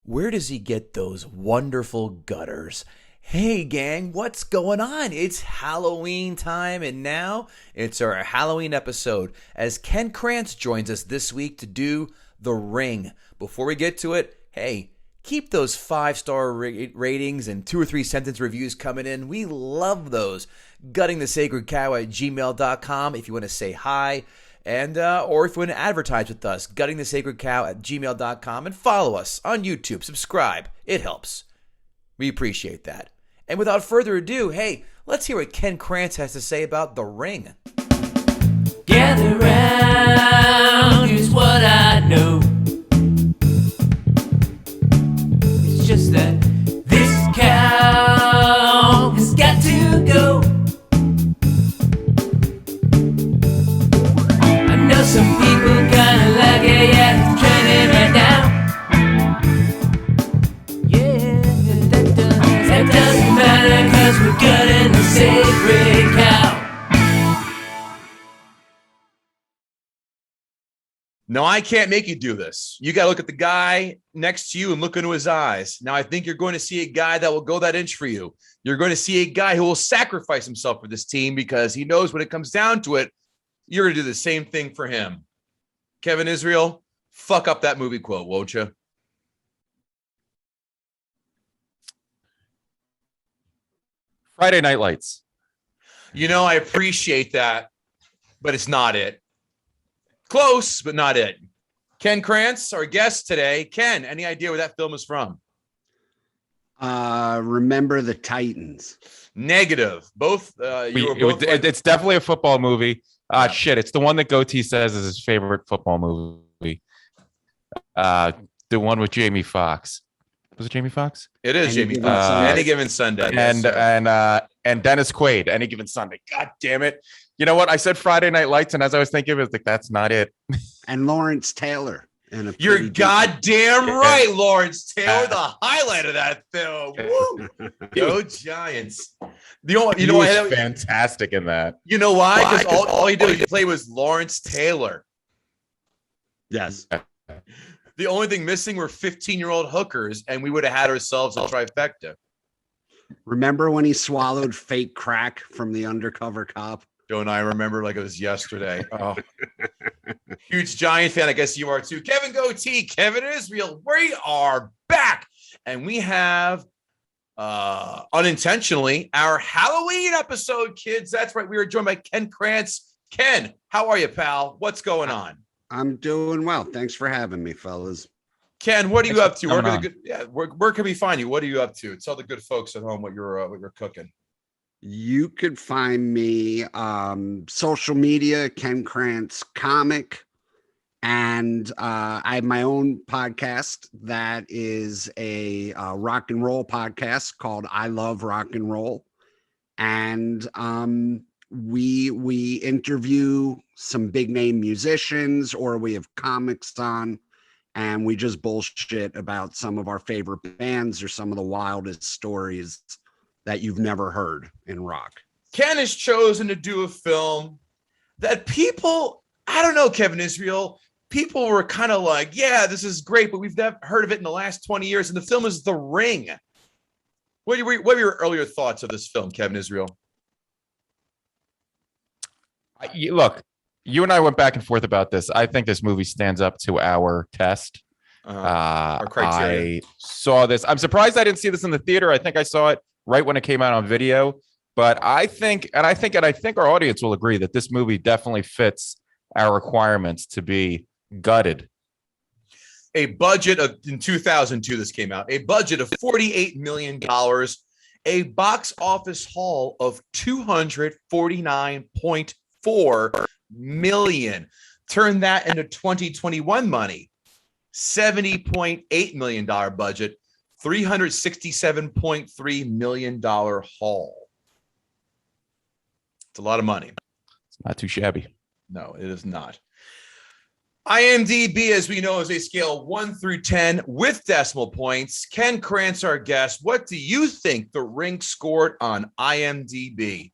Where does he get those wonderful gutters? Hey gang, what's going on? It's Halloween time, and now it's our Halloween episode as Ken Krantz joins us this week to do The Ring. Before we get to it, hey, keep those 5-star ratings and 2 or 3 sentence reviews coming in. We love those. guttingthesacredcow at gmail.com if you want to say hi. And or if you want to advertise with us, guttingthesacredcow at gmail.com, and follow us on YouTube. Subscribe. It helps. We appreciate that. And without further ado, hey, let's hear what Ken Krantz has to say about The Ring. Gather round, here's what I know. It's just that this cow has got to go. I know some people kinda like it, yeah, it's trending right now. Yeah, that doesn't matter, 'cause we're gutting the sacred cow. No, I can't make you do this. You got to look at the guy next to you and look into his eyes. Now, I think you're going to see a guy that will go that inch for you. You're going to see a guy who will sacrifice himself for this team because he knows when it comes down to it, you're going to do the same thing for him. Kevin Israel, fuck up that movie quote, won't you? Friday Night Lights. You know, I appreciate that, but it's not it. Close, but not it. Ken Krantz, our guest today. Ken, any idea where that film is from? Remember the Titans. Negative. Both. It's definitely a football movie. Shit, it's the one that Goatee says is his favorite football movie. The one with Jamie Foxx. Was it Jamie Foxx? It is Jamie Foxx. Any Given Sunday. And Dennis Quaid. Any Given Sunday. God damn it. You know what? I said Friday Night Lights, and as I was thinking, I was like, that's not it. And Lawrence Taylor. You're goddamn right, Lawrence Taylor, the highlight of that film. Woo! Go Giants. He was fantastic in that. You know why? Because all he did was play was Lawrence Taylor. Yes. The only thing missing were 15-year-old hookers, and we would have had ourselves a trifecta. Remember when he swallowed fake crack from the undercover cop? Don't I remember like it was yesterday? Oh, huge Giant fan. I guess you are too. Kevin Goatee, Kevin Israel. We are back, and we have unintentionally our Halloween episode, kids. That's right. We are joined by Ken Krantz. Ken, how are you, pal? What's going on? I'm doing well. Thanks for having me, fellas. Ken, what are you up to? Where can we find you? What are you up to? Tell the good folks at home what you're cooking. You could find me social media, Ken Krantz Comic, and I have my own podcast that is a rock and roll podcast called I Love Rock and Roll, and we interview some big name musicians, or we have comics on, and we just bullshit about some of our favorite bands or some of the wildest stories that you've never heard in rock. Ken has chosen to do a film that people, I don't know, Kevin Israel, people were kind of like, yeah, this is great, but we've never heard of it in the last 20 years. And the film is The Ring. What were your earlier thoughts of this film, Kevin Israel? Look, you and I went back and forth about this. I think this movie stands up to our test. Our criteria. I saw this. I'm surprised I didn't see this in the theater. I think I saw it right when it came out on video, but I think our audience will agree that this movie definitely fits our requirements to be gutted. A budget of, in 2002, this came out, a budget of $48 million, a box office haul of $249.4 million. Turn that into 2021 money, $70.8 million budget. $367.3 million haul. It's a lot of money. It's not too shabby. No, it is not. IMDb, as we know, is a scale of 1 through 10 with decimal points. Ken Krantz, our guest. What do you think The Ring scored on IMDb?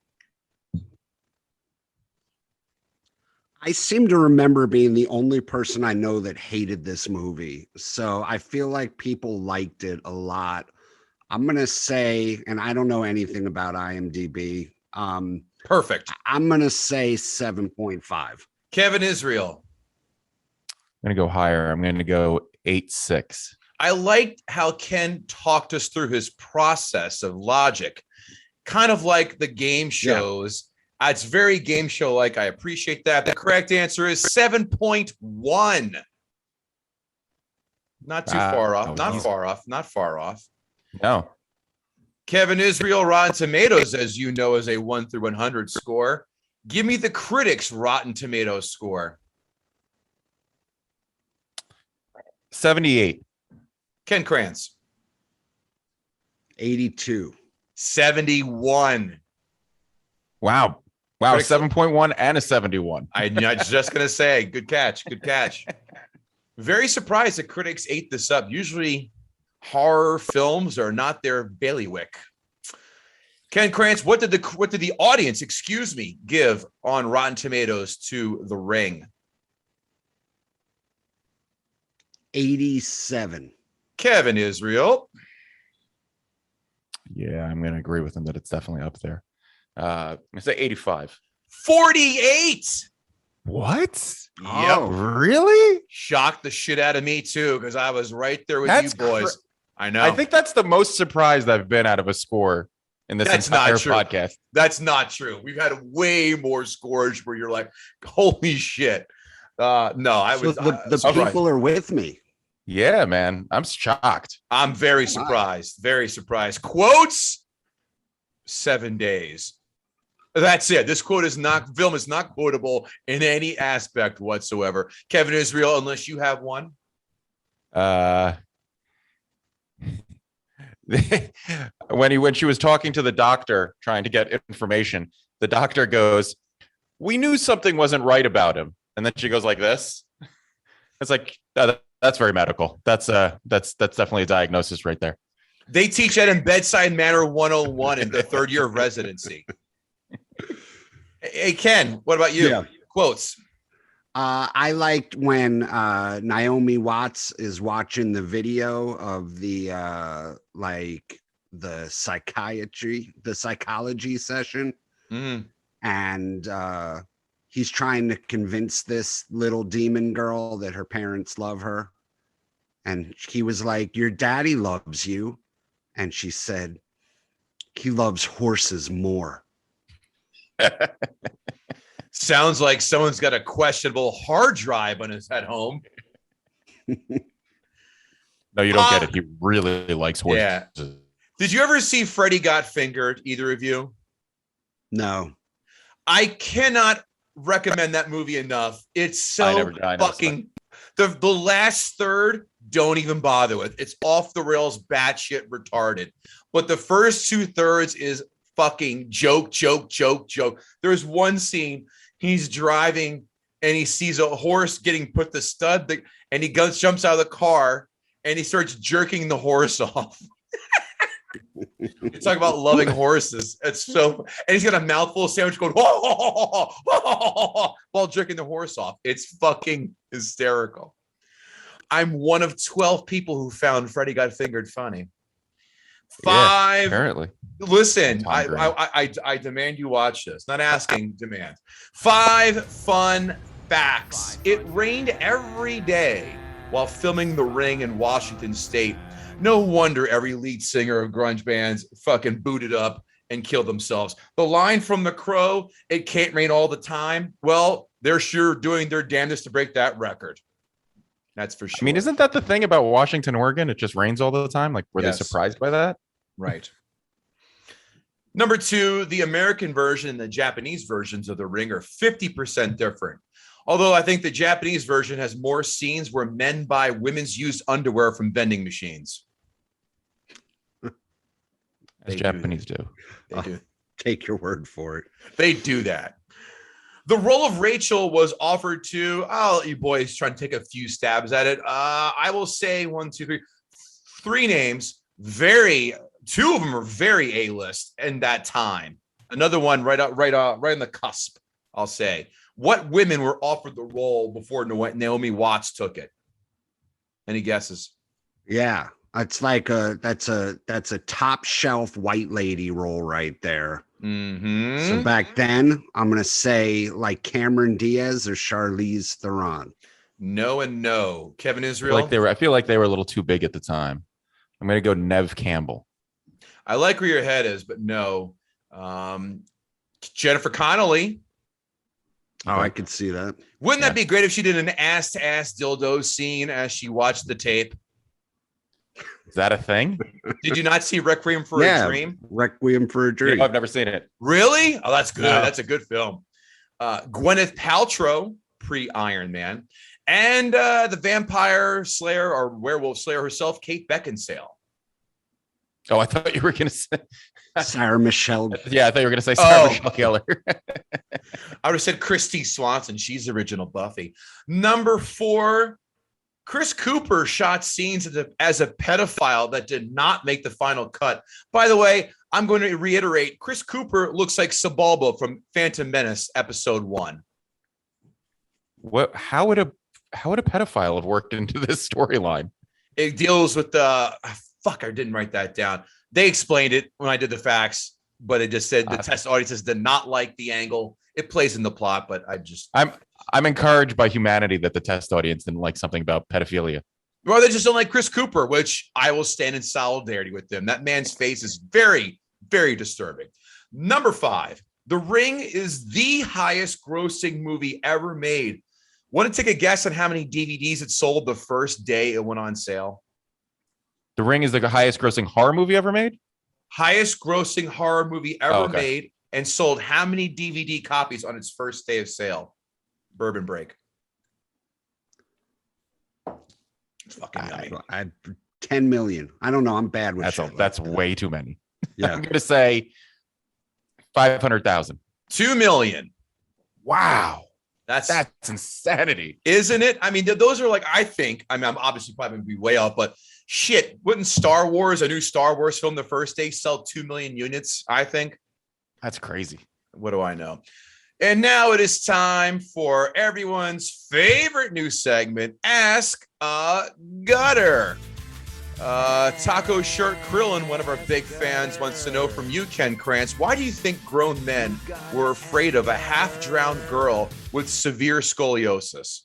I seem to remember being the only person I know that hated this movie. So I feel like people liked it a lot. I'm going to say, and I don't know anything about IMDb. Perfect. I'm going to say 7.5. Kevin Israel. I'm going to go higher. I'm going to go 8.6. I liked how Ken talked us through his process of logic, kind of like the game shows. It's very game show like. I appreciate that. The correct answer is 7.1. Not too far off. Not far off. Not far off. No. Kevin Israel, Rotten Tomatoes, as you know, is a 1 through 100 score. Give me the critics' Rotten Tomatoes score. 78. Ken Krantz. 82. 71. Wow. Critics- 7.1 and a 71. I'm just going to say, good catch. Good catch. Very surprised that critics ate this up. Usually horror films are not their bailiwick. Ken Krantz, what did the audience, give on Rotten Tomatoes to The Ring? 87. Kevin Israel. Yeah, I'm going to agree with him that it's definitely up there. I'm going to say 85. 48. What? Oh, Really? Shocked the shit out of me too, because I was right there with That's you boys. I know. I think that's the most surprised I've been out of a score in this That's entire not true. podcast. That's not true. We've had way more scores where you're like, holy shit. No, I so was the surprised. people are with me. Yeah, man. I'm shocked. I'm very surprised. Very surprised. Quotes 7 days. That's it. This film is not quotable in any aspect whatsoever. Kevin Israel, unless you have one. When she was talking to the doctor trying to get information, the doctor goes, "We knew something wasn't right about him," and then she goes like this. It's like that's very medical. That's definitely a diagnosis right there. They teach that in Bedside Manner 101 in the third year of residency. Hey Ken, what about you? Yeah. Quotes. I liked when Naomi Watts is watching the video of the psychology session, and he's trying to convince this little demon girl that her parents love her, and he was like, "Your daddy loves you," and she said, "He loves horses more." Sounds like someone's got a questionable hard drive on his at home. No, you don't get it. He really likes horses. Yeah. Did you ever see Freddy Got Fingered, either of you? No. I cannot recommend that movie enough. It's so I fucking the last third, don't even bother with. It's off the rails, batshit retarded. But the first 2/3 is fucking joke. There's one scene, he's driving and he sees a horse getting put the stud, and he jumps out of the car and he starts jerking the horse off. It's talking about loving horses. It's so, and he's got a mouthful of sandwich going while jerking the horse off. It's fucking hysterical. I'm one of 12 people who found Freddy Got Fingered funny. 5. Yeah, apparently. Listen, I demand you watch this. Not asking, demand. 5 fun facts. It rained every day while filming The Ring in Washington State. No wonder every lead singer of grunge bands fucking booted up and killed themselves. The line from The Crow, "It can't rain all the time." Well, they're sure doing their damnedest to break that record. That's for sure. I mean, isn't that the thing about Washington, Oregon? It just rains all the time. Like, were they Yes. surprised by that? Right. Number 2, the American version and the Japanese versions of The Ring are 50% different. Although I think the Japanese version has more scenes where men buy women's used underwear from vending machines. As Japanese do. They do. Take your word for it. They do that. The role of Rachel was offered to, I'll let you boys try and take a few stabs at it. I will say 1, 2, 3 names. 2 of them are very A-list in that time. Another one right on the cusp, I'll say. What women were offered the role before Naomi Watts took it? Any guesses? Yeah, it's like that's a top shelf white lady role right there. Mm-hmm. So back then, I'm gonna say like Cameron Diaz or Charlize Theron. No and no. Kevin I Israel? feel like they were a little too big at the time. I'm going to go Nev Campbell. I like where your head is, but no. Jennifer Connelly. Oh, I could see that. Wouldn't that be great if she did an ass-to-ass dildo scene as she watched the tape? Is that a thing? Did you not see Requiem for a Dream? Requiem for a Dream. No, I've never seen it. Really? Oh, that's good. No. That's a good film. Gwyneth Paltrow, pre-Iron Man, and the vampire slayer or werewolf slayer herself, Kate Beckinsale. Oh, I thought you were going to say Sarah Michelle. Yeah, I thought you were going to say Sarah Michelle Gellar. I would have said Christy Swanson. She's the original Buffy. Number 4, Chris Cooper shot scenes as a pedophile that did not make the final cut. By the way, I'm going to reiterate, Chris Cooper looks like Sebulba from Phantom Menace episode 1. How would a pedophile have worked into this storyline? It deals with I didn't write that down. They explained it when I did the facts, but it just said the test audiences did not like the angle. It plays in the plot, but I'm encouraged by humanity that the test audience didn't like something about pedophilia. Well, they just don't like Chris Cooper, which I will stand in solidarity with them. That man's face is very, very disturbing. Number 5, The Ring is the highest grossing movie ever made. Want to take a guess on how many DVDs it sold the first day it went on sale? The Ring is the highest grossing horror movie ever made? Highest grossing horror movie ever made, and sold how many DVD copies on its first day of sale? Bourbon break. It's fucking yummy. 10 million. I don't know. I'm bad with that's way too many. Yeah. I'm going to say 500,000. 2 million. Wow. That's insanity. Isn't it? I mean, those are like, I'm obviously probably going to be way off, but shit, wouldn't Star Wars, a new Star Wars film the first day, sell 2 million units, I think? That's crazy. What do I know? And now it is time for everyone's favorite new segment, Ask a Gutter. Taco Shirt Krillin, one of our big fans, wants to know from you, Ken Krantz, why do you think grown men were afraid of a half-drowned girl with severe scoliosis?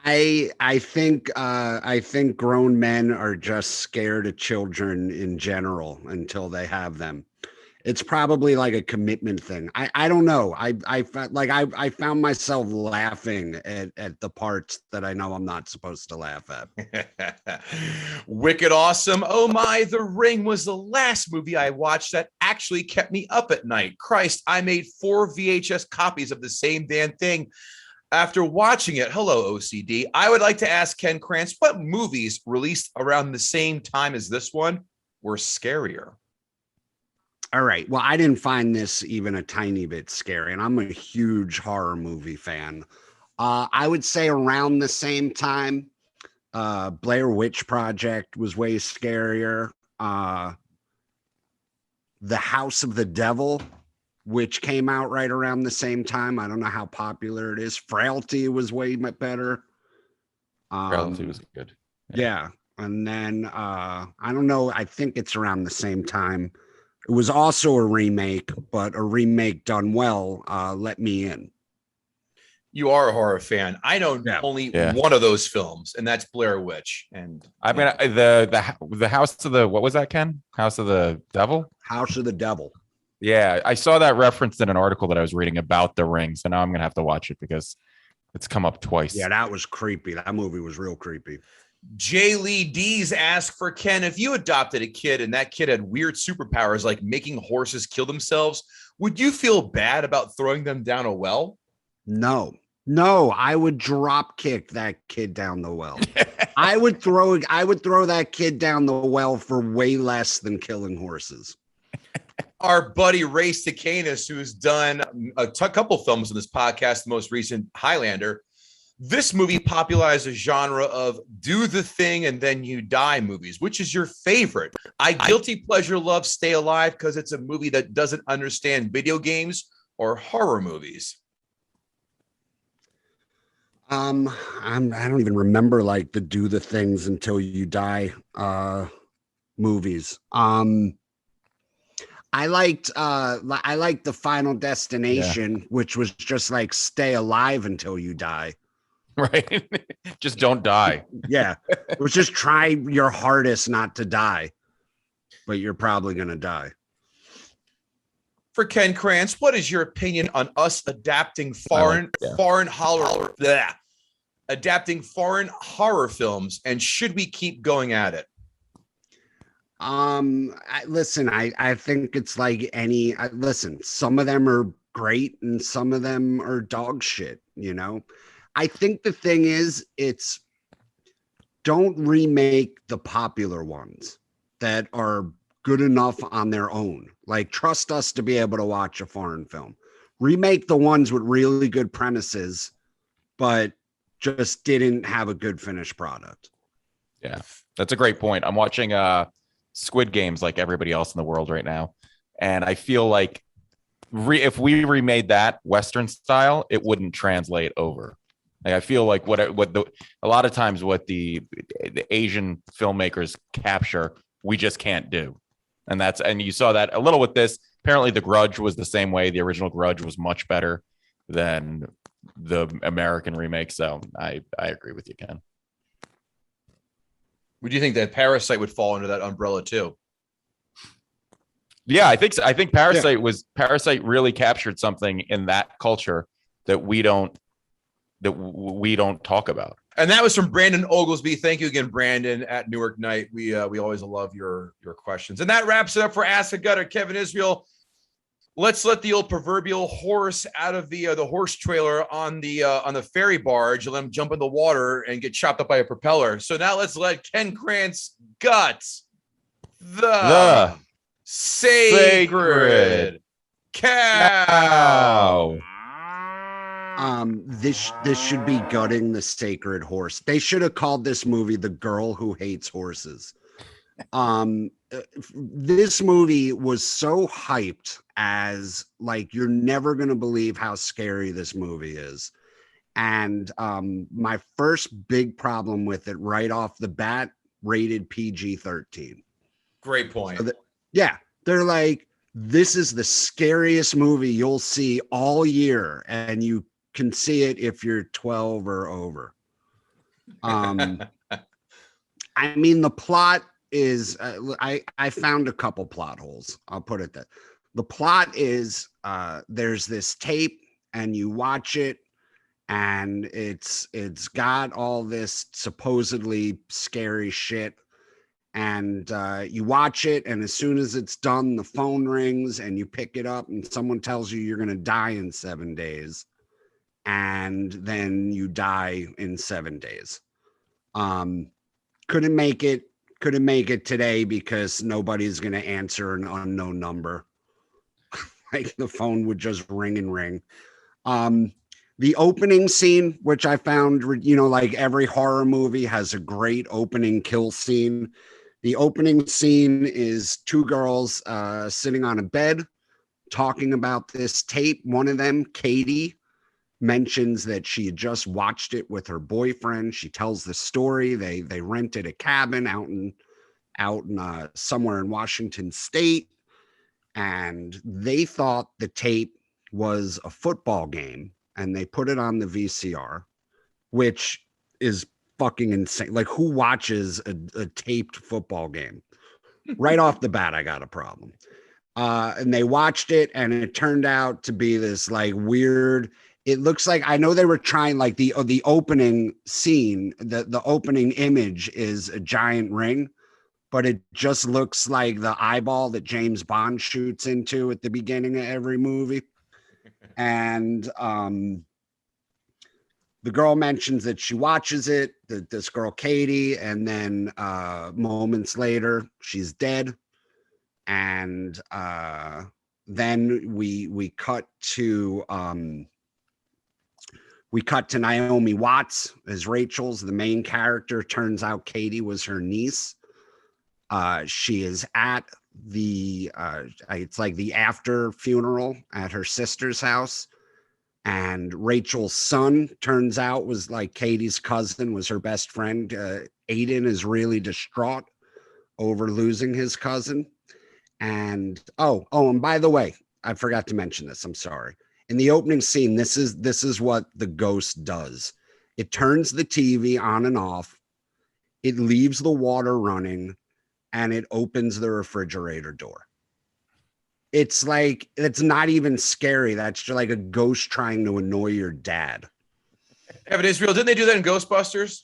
I think grown men are just scared of children in general until they have them. It's probably like a commitment thing. I don't know. I found myself laughing at the parts that I know I'm not supposed to laugh at. Wicked awesome. Oh my, The Ring was the last movie I watched that actually kept me up at night. Christ, I made 4 VHS copies of the same damn thing. After watching it, hello OCD, I would like to ask Ken Krantz, what movies released around the same time as this one were scarier? All right. Well, I didn't find this even a tiny bit scary, and I'm a huge horror movie fan. I would say around the same time, Blair Witch Project was way scarier. The House of the Devil, which came out right around the same time. I don't know how popular it is. Frailty was way better. Frailty was good. Yeah. And then, I don't know. I think it's around the same time. It was also a remake, but a remake done well. Let Me In. You are a horror fan. I know only one of those films, and that's Blair Witch. And I mean, the House of the, what was that, Ken? House of the Devil? House of the Devil. Yeah, I saw that referenced in an article that I was reading about The Ring, so now I'm gonna have to watch it because it's come up twice. Yeah, that was creepy. That movie was real creepy. J. Lee D's asked for Ken, if you adopted a kid and that kid had weird superpowers like making horses kill themselves, would you feel bad about throwing them down a well? No, I would drop kick that kid down the well. I would throw that kid down the well for way less than killing horses. Our buddy Ray Stacanis, who's done a couple films in this podcast, the most recent Highlander, this movie popularized a genre of do the thing and then you die movies. Which is your favorite? I guilty pleasure love Stay Alive because it's a movie that doesn't understand video games or horror movies? I don't even remember like the Do the Things Until You Die movies. I liked the Final Destination, which was just like stay alive until you die. Right. Just don't die. Yeah. It was just try your hardest not to die, but you're probably gonna die. For Ken Krantz, what is your opinion on us adapting adapting foreign horror films, and should we keep going at it? I think it's like any, some of them are great and some of them are dog shit, you know? I think the thing is, don't remake the popular ones that are good enough on their own. Like, trust us to be able to watch a foreign film. Remake the ones with really good premises, but just didn't have a good finished product. Yeah, that's a great point. I'm watching Squid Games like everybody else in the world right now, and I feel like if we remade that Western style, it wouldn't translate over. Like, I feel like a lot of times what the Asian filmmakers capture, we just can't do, and you saw that a little with this. Apparently, The Grudge was the same way. The original Grudge was much better than the American remake. So I agree with you, Ken. Would you think that Parasite would fall under that umbrella too? Yeah, I think so. I think Parasite really captured something in that culture that we don't talk about. And that was from Brandon Oglesby. Thank you again, Brandon, at Newark Night. We always love your questions. And that wraps it up for Ask the Gutter. Kevin Israel, let's let the old proverbial horse out of the horse trailer on the ferry barge and let him jump in the water and get chopped up by a propeller. So now let's let Ken Krantz guts the sacred cow. This should be gutting the sacred horse. They should have called this movie The Girl Who Hates Horses. This movie was so hyped as like, you're never going to believe how scary this movie is. And my first big problem with it right off the bat, rated PG-13. Great point. So they're like, this is the scariest movie you'll see all year, and you can see it if you're 12 or over. I mean, the plot is I found a couple plot holes. I'll put it that the plot is there's this tape and you watch it and it's got all this supposedly scary shit, and you watch it, and as soon as it's done, the phone rings and you pick it up and someone tells you you're going to die in 7 days, and then you die in 7 days. Couldn't make it today because nobody's going to answer an unknown number. Like, the phone would just ring and ring. The opening scene, which I found, like every horror movie has a great opening kill scene. The opening scene is two girls sitting on a bed talking about this tape. One of them, Katie, mentions that she had just watched it with her boyfriend. She tells the story. They rented a cabin out in somewhere in Washington State, and they thought the tape was a football game, and they put it on the VCR, which is fucking insane. Like, who watches a taped football game? Right off the bat, I got a problem. And they watched it, and it turned out to be this like weird. It looks like, I know they were trying, like the opening scene, the opening image is a giant ring, but it just looks like the eyeball that James Bond shoots into at the beginning of every movie. And the girl mentions that she watches it, this girl, Katie, and then moments later, she's dead. And then we cut to Naomi Watts as Rachel's the main character. Turns out Katie was her niece. She is at it's like the after funeral at her sister's house, and Rachel's son turns out was like Katie's cousin, was her best friend. Aiden is really distraught over losing his cousin. And and by the way, I forgot to mention this. I'm sorry. In the opening scene, this is what the ghost does. It turns the TV on and off. It leaves the water running, and it opens the refrigerator door. It's like, it's not even scary. That's just like a ghost trying to annoy your dad. Evan Israel, didn't they do that in Ghostbusters?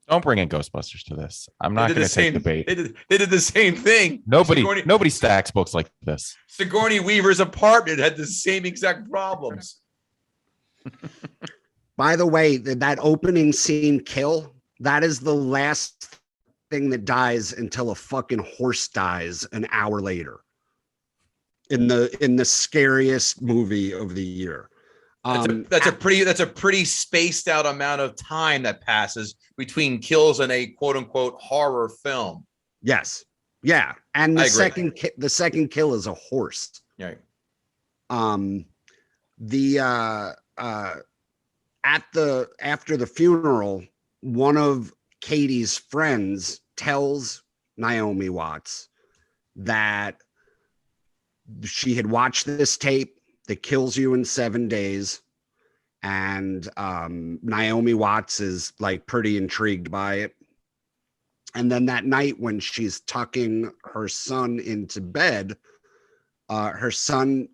Don't bring in Ghostbusters to this. I'm not going to take the bait. They did the same thing. Nobody stacks books like this. Sigourney Weaver's apartment had the same exact problems. By the way, that opening scene kill, that is the last thing that dies until a fucking horse dies an hour later. In the scariest movie of the year. That's a pretty spaced out amount of time that passes between kills in a quote unquote horror film. Yes. Yeah. And the second kill is a horse. Yeah. After the funeral, one of Katie's friends tells Naomi Watts that she had watched this tape that kills you in 7 days. And Naomi Watts is like pretty intrigued by it. And then that night when she's tucking her son into bed, her son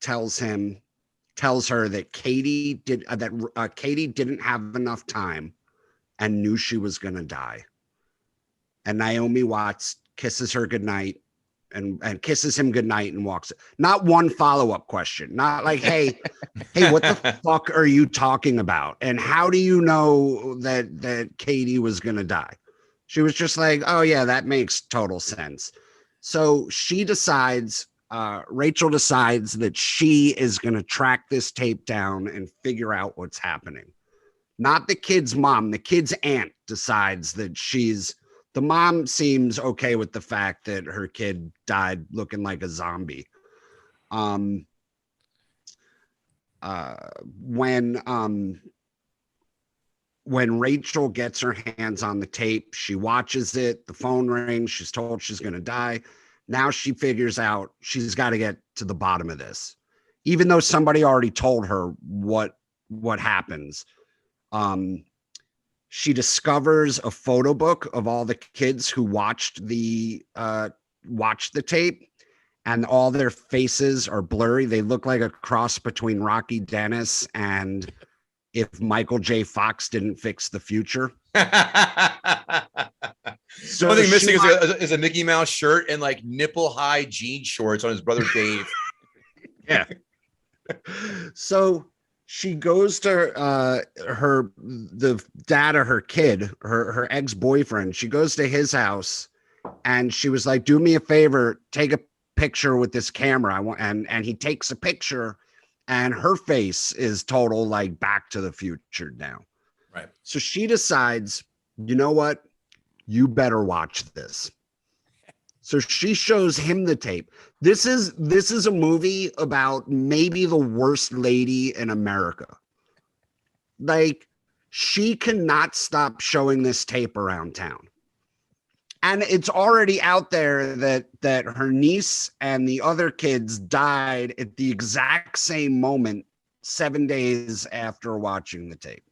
tells her that Katie didn't have enough time and knew she was going to die. And Naomi Watts kisses her goodnight and kisses him goodnight and walks. Not one follow-up question. Not like, hey, what the fuck are you talking about? And how do you know that Katie was going to die? She was just like, oh yeah, that makes total sense. So Rachel decides that she is going to track this tape down and figure out what's happening. Not the kid's mom. The kid's aunt decides that the mom seems okay with the fact that her kid died looking like a zombie. When Rachel gets her hands on the tape, she watches it, the phone rings, she's told she's going to die. Now she figures out she's got to get to the bottom of this. Even though somebody already told her what happens. She discovers a photo book of all the kids who watched the tape, and all their faces are blurry. They look like a cross between Rocky Dennis and if Michael J. Fox didn't fix the future. So the only thing missing is a Mickey Mouse shirt and like nipple high jean shorts on his brother Dave. Yeah. So she goes to the dad of her kid, her ex-boyfriend. She goes to his house and she was like, do me a favor, take a picture with this camera. And he takes a picture and her face is total like Back to the Future now. Right. So she decides, you know what? You better watch this. So she shows him the tape. This is a movie about maybe the worst lady in America. Like, she cannot stop showing this tape around town. And it's already out there that her niece and the other kids died at the exact same moment 7 days after watching the tape.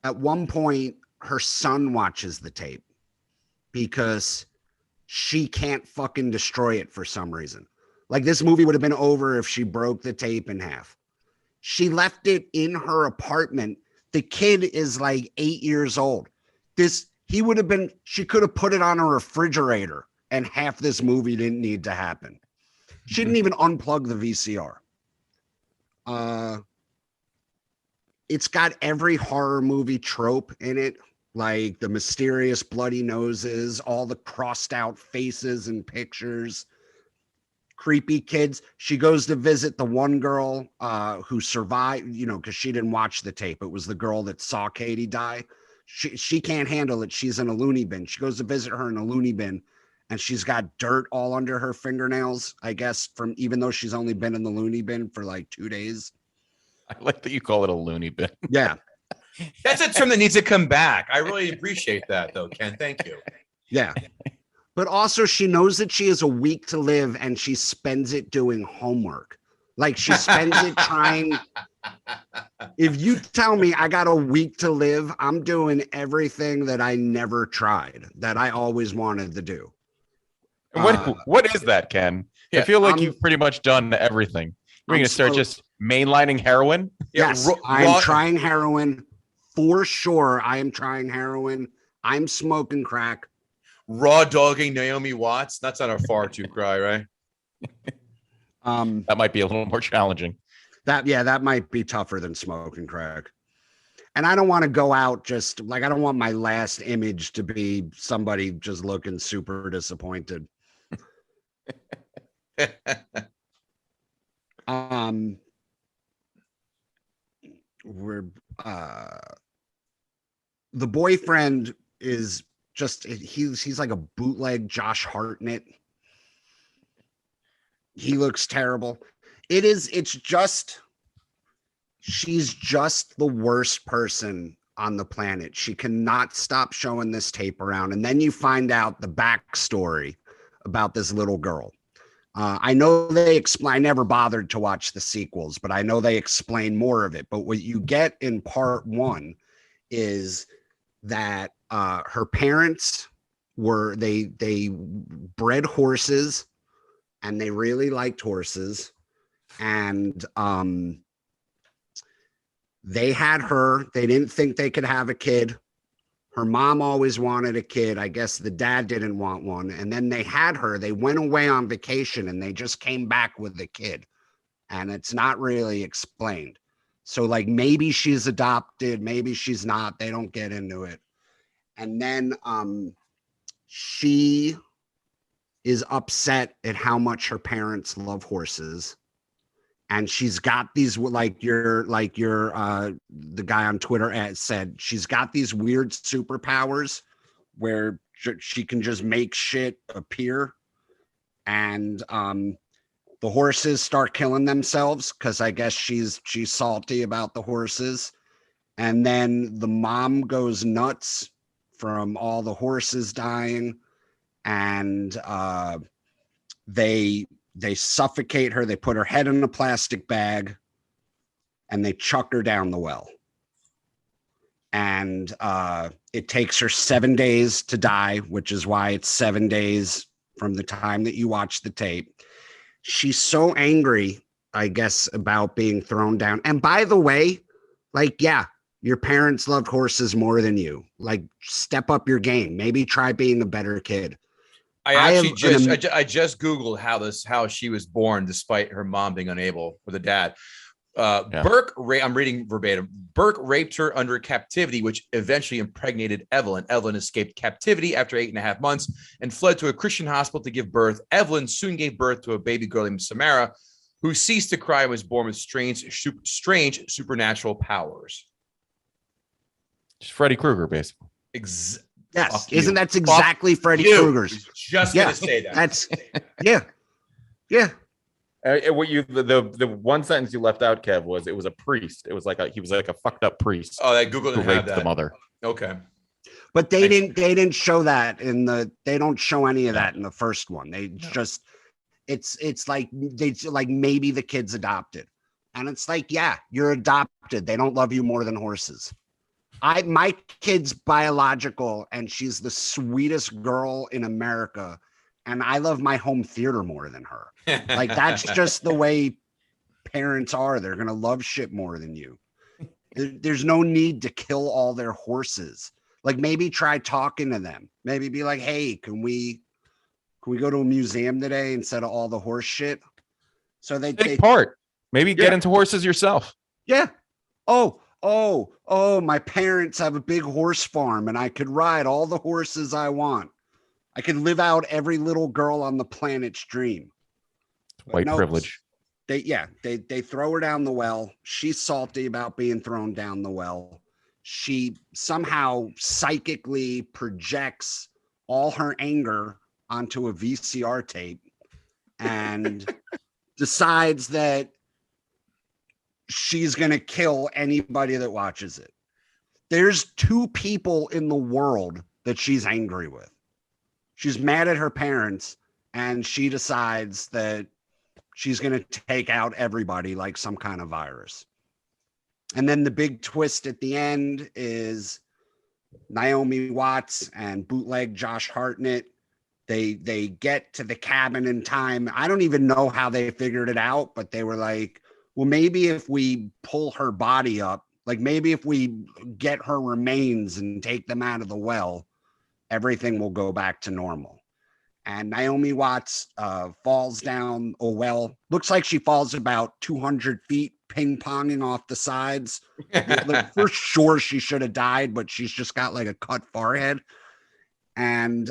At one point, her son watches the tape because she can't fucking destroy it for some reason. Like, this movie would have been over if she broke the tape in half. She left it in her apartment. The kid is like 8 years old. She could have put it on a refrigerator and half this movie didn't need to happen. She didn't even unplug the VCR. It's got every horror movie trope in it, like the mysterious bloody noses, all the crossed out faces and pictures, creepy kids. She goes to visit the one girl who survived, because she didn't watch the tape. It was the girl that saw Katie die. she can't handle it. She's in a loony bin. She goes to visit her in a loony bin, and she's got dirt all under her fingernails, I guess, from even though she's only been in the loony bin for like 2 days. I like that you call it a loony bin. Yeah. That's a term that needs to come back. I really appreciate that, though, Ken. Thank you. Yeah. But also, she knows that she has a week to live, and she spends it doing homework. Like, she spends it trying. If you tell me I got a week to live, I'm doing everything that I never tried, that I always wanted to do. What is that, Ken? Yeah, I feel like you've pretty much done everything. We're going to start just mainlining heroin? Yes, I'm trying heroin. For sure, I am trying heroin. I'm smoking crack. Raw dogging Naomi Watts. That's not a far too cry, right? That might be a little more challenging. That might be tougher than smoking crack. And I don't want to go out just like, I don't want my last image to be somebody just looking super disappointed. The boyfriend is just, he's like a bootleg Josh Hartnett. He looks terrible. She's just the worst person on the planet. She cannot stop showing this tape around. And then you find out the backstory about this little girl. I know they explain, I never bothered to watch the sequels, but I know they explain more of it. But what you get in part 1 is that her parents they bred horses, and they really liked horses. And they had her. They didn't think they could have a kid. Her mom always wanted a kid. I guess the dad didn't want one. And then they had her. They went away on vacation, and they just came back with the kid. And it's not really explained. So like, maybe she's adopted, maybe she's not. They don't get into it. And then she is upset at how much her parents love horses. And she's got these, the guy on Twitter said, she's got these weird superpowers where she can just make shit appear. And the horses start killing themselves because I guess she's salty about the horses. And then the mom goes nuts from all the horses dying. And they suffocate her. They put her head in a plastic bag, and they chuck her down the well. And it takes her 7 days to die, which is why it's 7 days from the time that you watch the tape. She's so angry, I guess, about being thrown down. And by the way, like, yeah, your parents loved horses more than you. Like, step up your game. Maybe try being a better kid. I just Googled how she was born despite her mom being unable, or the dad. Burke, I'm reading verbatim. Burke raped her under captivity, which eventually impregnated Evelyn. Evelyn escaped captivity after 8.5 months and fled to a Christian hospital to give birth. Evelyn soon gave birth to a baby girl named Samara, who ceased to cry and was born with strange supernatural powers. Just Freddy Krueger, basically. Yes, isn't that exactly Freddy Krueger's? Just gonna say that. That's yeah. What the one sentence you left out, Kev, was it was a priest. It was like he was like a fucked up priest. Oh, that Google didn't who have raped that. the mother. Okay, but they didn't show that in the. They don't show any of that in the first one. They just it's like maybe the kid's adopted, and it's like, yeah, you're adopted. They don't love you more than horses. My kid's biological, and she's the sweetest girl in America, and I love my home theater more than her. Like, that's just the way parents are. They're gonna love shit more than you. There's no need to kill all their horses. Like, maybe try talking to them. Maybe be like, hey, can we go to a museum today instead of all the horse shit? So they take part. Maybe get into horses yourself. Yeah. Oh, my parents have a big horse farm, and I could ride all the horses I want. I could live out every little girl on the planet's dream. White privilege. They throw her down the well. She's salty about being thrown down the well. she somehow psychically projects all her anger onto a VCR tape and decides that she's going to kill anybody that watches it. There's 2 people in the world that she's angry with. She's mad at her parents, and she decides that she's going to take out everybody like some kind of virus. And then the big twist at the end is Naomi Watts and bootleg Josh Hartnett. They get to the cabin in time. I don't even know how they figured it out, but they were like, well, maybe if we pull her body up, like maybe if we get her remains and take them out of the well, everything will go back to normal. And Naomi Watts falls down a well. Looks like she falls about 200 feet, ping-ponging off the sides. For sure she should have died, but she's just got like a cut forehead. And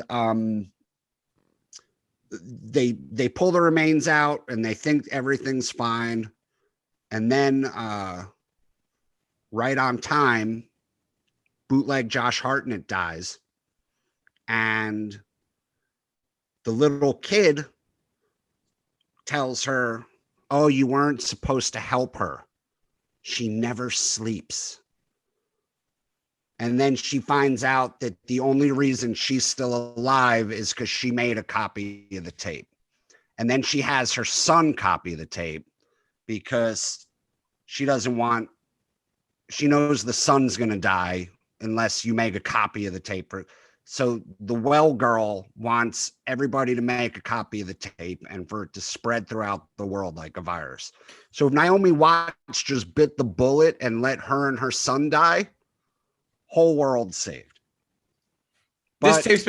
they pull the remains out and they think everything's fine. And then right on time, bootleg Josh Hartnett dies. And the little kid tells her, oh, you weren't supposed to help her. She never sleeps. And then she finds out that the only reason she's still alive is because she made a copy of the tape. And then she has her son copy the tape because she knows the son's going to die unless you make a copy of the tape. So the well girl wants everybody to make a copy of the tape and for it to spread throughout the world like a virus. So if Naomi Watts just bit the bullet and let her and her son die, whole world saved. But This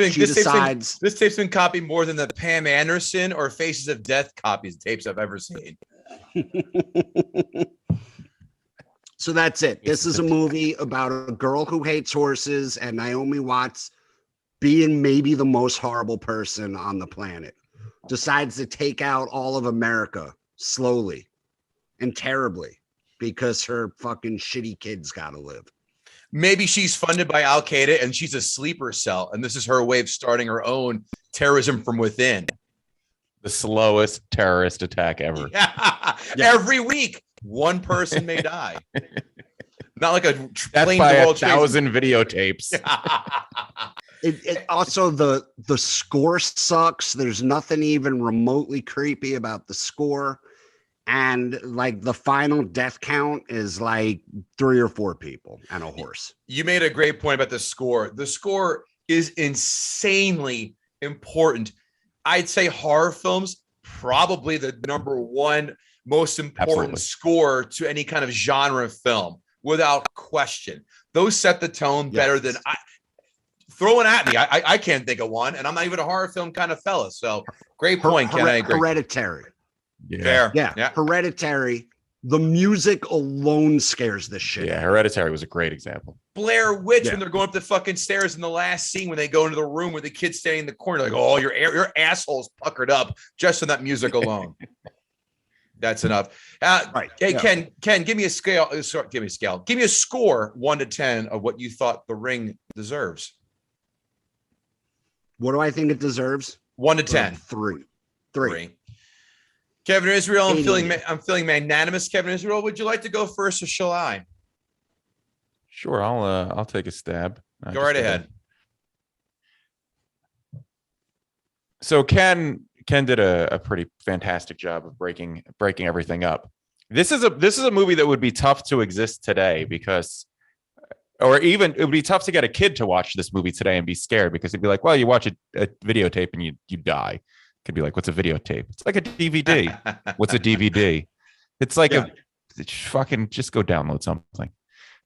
tape's been copied more than the Pam Anderson or Faces of Death copies tapes I've ever seen. So that's it. This is a movie about a girl who hates horses and Naomi Watts being maybe the most horrible person on the planet, decides to take out all of America slowly and terribly because her fucking shitty kids got to live. Maybe she's funded by Al Qaeda and she's a sleeper cell, and this is her way of starting her own terrorism from within. The slowest terrorist attack ever. Yeah. Every week, one person may die. Not like a That's plane by to a World Trade. 1,000 videotapes. It also the score sucks. There's nothing even remotely creepy about the score. And like the final death count is like 3 or 4 people and a horse. You made a great point about the score. The score is insanely important. I'd say horror films, probably the number 1 most important Absolutely. score to any kind of genre film, without question. Those set the tone better than throwing at me. I can't think of one, and I'm not even a horror film kind of fella. So great point, Ken. I agree. Hereditary. Yeah. Fair. Yeah. Hereditary. The music alone scares the shit. Yeah, Hereditary was a great example. Blair Witch, when they're going up the fucking stairs in the last scene, when they go into the room where the kid's standing in the corner, like, oh, your asshole's puckered up just on that music alone. That's enough. Right. Hey, yeah. Ken, give me a scale. Give me a scale. Give me a score 1 to 10 of what you thought The Ring deserves. What do I think it deserves? 1 to 10. 3. Kevin Israel, I'm feeling magnanimous. Kevin Israel, would you like to go first, or shall I? Sure, I'll take a stab. Go right ahead. So Ken did a pretty fantastic job of breaking everything up. This is a movie that would be tough to exist today because, or even it would be tough to get a kid to watch this movie today and be scared because he'd be like, well, you watch a videotape and you die. Could be like, what's a videotape? It's like a DVD. What's a DVD? It's like fucking just go download something.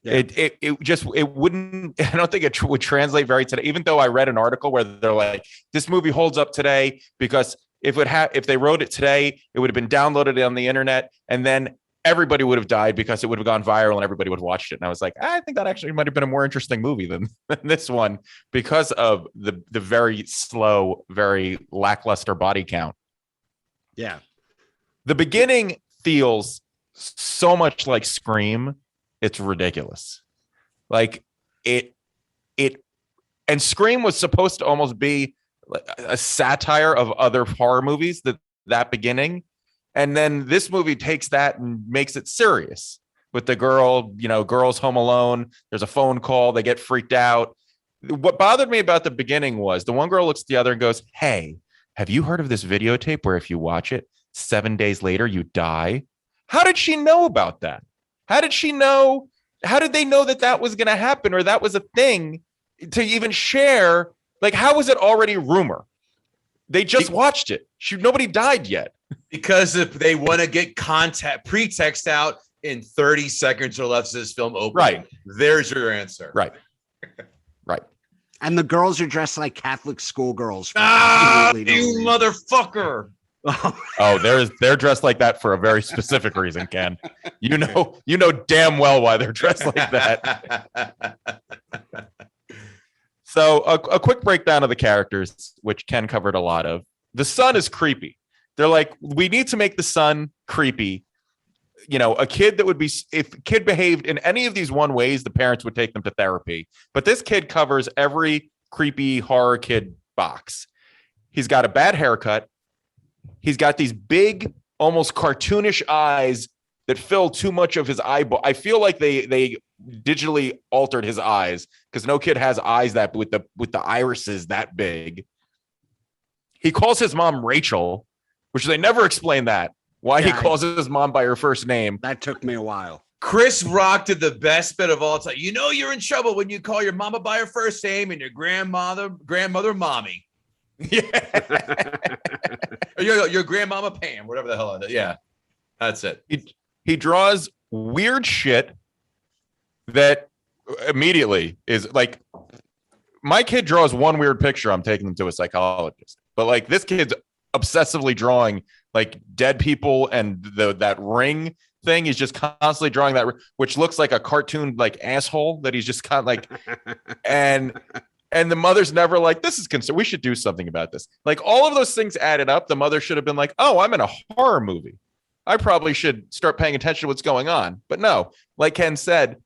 Yeah. It wouldn't. I don't think it would translate very today. Even though I read an article where they're like, this movie holds up today because if they wrote it today, it would have been downloaded on the internet, and then everybody would have died because it would have gone viral and everybody would have watched it. And I was like, I think that actually might have been a more interesting movie than this one because of the very slow, very lackluster body count. Yeah. The beginning feels so much like Scream. It's ridiculous. Like it and Scream was supposed to almost be like a satire of other horror movies, that beginning. And then this movie takes that and makes it serious with the girls home alone. There's a phone call. They get freaked out. What bothered me about the beginning was the one girl looks at the other and goes, "Hey, have you heard of this videotape where if you watch it 7 days later, you die?" How did she know about that? How did she know? How did they know that was going to happen or that was a thing to even share? Like, how was it already rumor? They just watched it. Nobody died yet. Because if they want to get pretext out in 30 seconds or less of this film open. Right. There's your answer. Right. Right. And the girls are dressed like Catholic schoolgirls. You motherfucker. Oh, they're dressed like that for a very specific reason, Ken. You know damn well why they're dressed like that. So a quick breakdown of the characters, which Ken covered a lot of. The son is creepy. They're like, we need to make the son creepy. A kid that would be, if a kid behaved in any of these one ways, the parents would take them to therapy. But this kid covers every creepy horror kid box. He's got a bad haircut. He's got these big, almost cartoonish eyes that fill too much of his eyeball. I feel like they digitally altered his eyes because no kid has eyes that with the irises that big. He calls his mom Rachel, which they never explain that. Why he calls his mom by her first name. That took me a while. Chris Rock did the best bit of all time. You're in trouble when you call your mama by her first name and your grandmother mommy. Yeah. your grandmama Pam, whatever the hell it is. Yeah. That's it. He draws weird shit that immediately is like, my kid draws one weird picture, I'm taking them to a psychologist. But like this kid's obsessively drawing like dead people and that ring thing. He's just constantly drawing that, which looks like a cartoon like asshole that he's just kind of like, and the mother's never like, this is concerned. We should do something about this. Like all of those things added up. The mother should have been like, oh, I'm in a horror movie. I probably should start paying attention to what's going on. But no, like Ken said,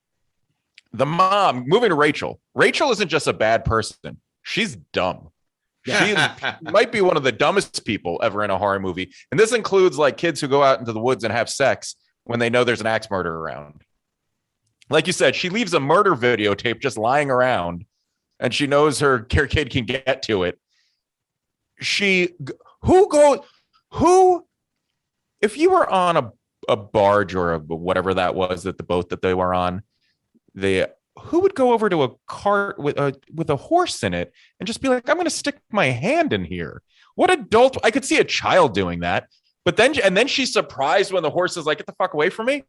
the mom, moving to Rachel. Rachel isn't just a bad person. She's dumb. She might be one of the dumbest people ever in a horror movie. And this includes like kids who go out into the woods and have sex when they know there's an axe murder around. Like you said, she leaves a murder videotape just lying around and she knows her kid can get to it. If you were on a barge or whatever that was, that the boat that they were on, who would go over to a cart with a horse in it and just be like, I'm going to stick my hand in here? What adult? I could see a child doing that, but then she's surprised when the horse is like, get the fuck away from me.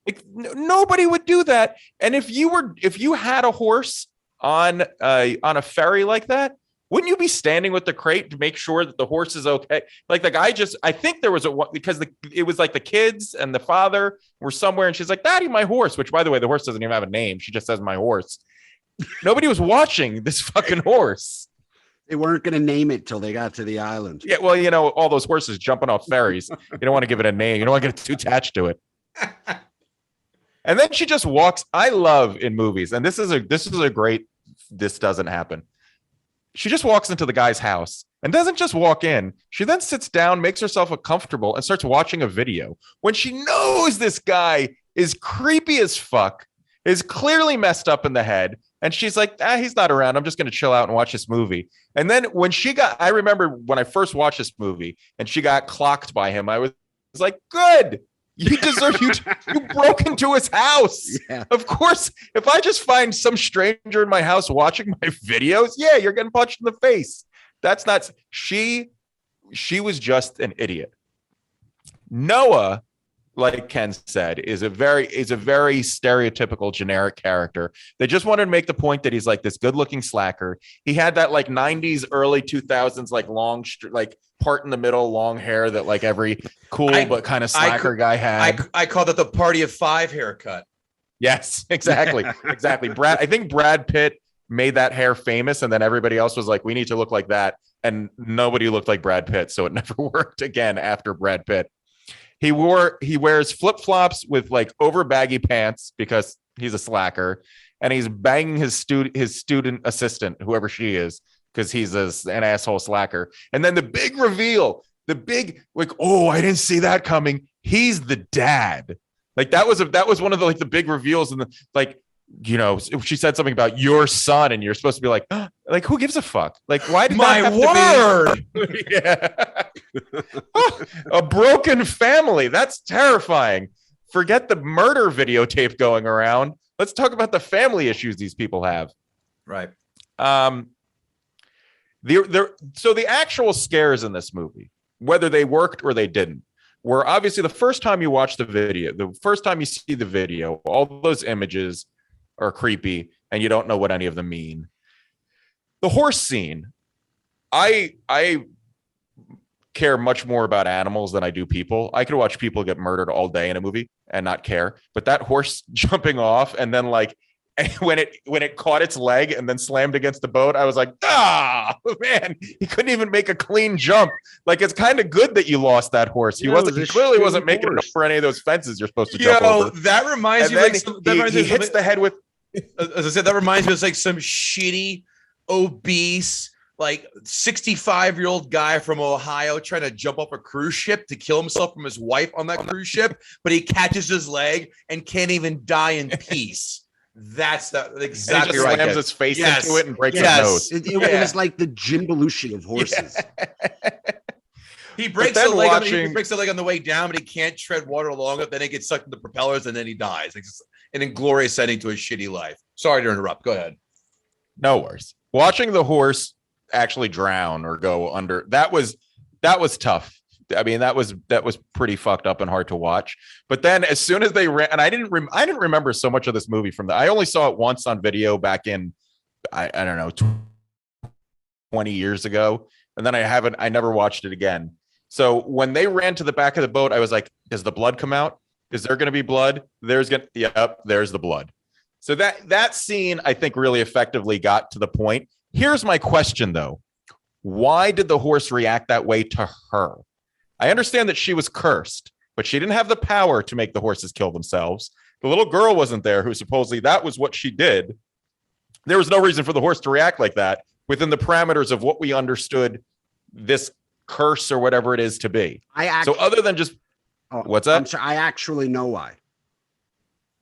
Like, nobody would do that. And if you had a horse on a ferry like that, wouldn't you be standing with the crate to make sure that the horse is okay? Like the guy I think there was because it was like the kids and the father were somewhere and she's like, Daddy, my horse, which by the way, the horse doesn't even have a name. She just says my horse. Nobody was watching this fucking horse. They weren't going to name it till they got to the island. Yeah. Well, all those horses jumping off ferries. You don't want to give it a name. You don't want to get too attached to it. And then she just walks. I love in movies. And this is a great, this doesn't happen. She just walks into the guy's house and doesn't just walk in. She then sits down, makes herself comfortable, and starts watching a video when she knows this guy is creepy as fuck, is clearly messed up in the head. And she's like, he's not around. I'm just going to chill out and watch this movie. And then when I remember when I first watched this movie and she got clocked by him, I was like, good. You deserve you broke into his house. Yeah. Of course, if I just find some stranger in my house watching my videos, yeah, you're getting punched in the face. That's not she was just an idiot. Noah, like Ken said, is a very stereotypical generic character. They just wanted to make the point that he's like this good-looking slacker. He had that like 90s, early 2000s, like long, like part in the middle, long hair that like every cool but kind of slacker guy had. I called it the party of five haircut. Yes, exactly. Exactly. I think Brad Pitt made that hair famous, and then everybody else was like, we need to look like that. And nobody looked like Brad Pitt, so it never worked again after Brad Pitt. He wears flip-flops with like over baggy pants because he's a slacker. and he's banging his student assistant, whoever she is, because he's an asshole slacker. And then the big reveal, like, oh, I didn't see that coming. He's the dad. Like that was one of the the big reveals, and she said something about your son, and you're supposed to be like, oh, like who gives a fuck? Like why did my word? Yeah. Oh, a broken family. That's terrifying. Forget the murder videotape going around. Let's talk about the family issues these people have. Right. So the actual scares in this movie, whether they worked or they didn't, were obviously the first time you watch the video, the first time you see the video, all those images are creepy and you don't know what any of them mean. The horse scene, I care much more about animals than I do people. I could watch people get murdered all day in a movie and not care. But that horse jumping off and then when it caught its leg and then slammed against the boat, I was like, man, he couldn't even make a clean jump. Like, it's kind of good that you lost that horse. He clearly wasn't making enough for any of those fences you're supposed to jump over. That reminds me he hits the head with, as I said, that reminds me of like some shitty, obese, like 65-year-old guy from Ohio trying to jump off a cruise ship to kill himself from his wife on that cruise ship, but he catches his leg and can't even die in peace. That's exactly right. Slams his face into it and breaks his nose. It was like the Jim Belushi of horses. Yeah. He breaks the leg on the way down, but he can't tread water long enough. Then he gets sucked into the propellers, and then he dies. It's an inglorious ending to a shitty life. Sorry to interrupt. Go ahead. No worries. Watching the horse actually drown or go under, that was tough. I mean, that was pretty fucked up and hard to watch. But then as soon as they ran, and I didn't remember so much of this movie I only saw it once on video back in, I don't know, 20 years ago. And then I never watched it again. So when they ran to the back of the boat, I was like, does the blood come out? Is there going to be blood? There's the blood. So that scene, I think, really effectively got to the point. Here's my question, though. Why did the horse react that way to her? I understand that she was cursed, but she didn't have the power to make the horses kill themselves. The little girl wasn't there who supposedly that was what she did. There was no reason for the horse to react like that within the parameters of what we understood this curse or whatever it is to be. So other than just... what's that? I'm sorry, I actually know why.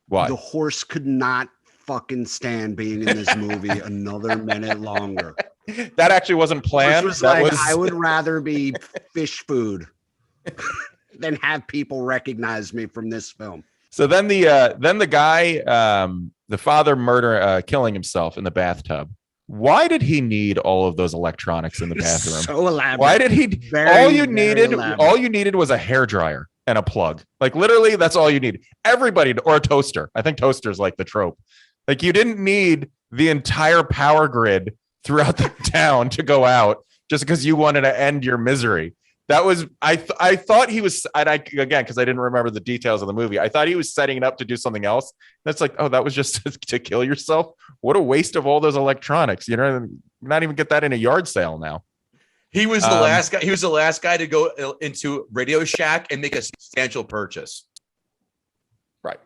Why? The horse could not fucking stand being in this movie another minute longer. That actually wasn't planned. I would rather be fish food than have people recognize me from this film. So then the guy, the father killing himself in the bathtub. Why did he need all of those electronics in the bathroom? So elaborate. Why did he? All you needed was a hairdryer and a plug. Like literally, that's all you need. Everybody, or a toaster. I think toaster's like the trope. Like you didn't need the entire power grid throughout the town to go out just because you wanted to end your misery. That was, I thought he was, and again, because I didn't remember the details of the movie, I thought he was setting it up to do something else. That's like, oh, that was just to kill yourself. What a waste of all those electronics. You know, not even get that in a yard sale now. He was the last guy. He was the last guy to go into Radio Shack and make a substantial purchase. Right.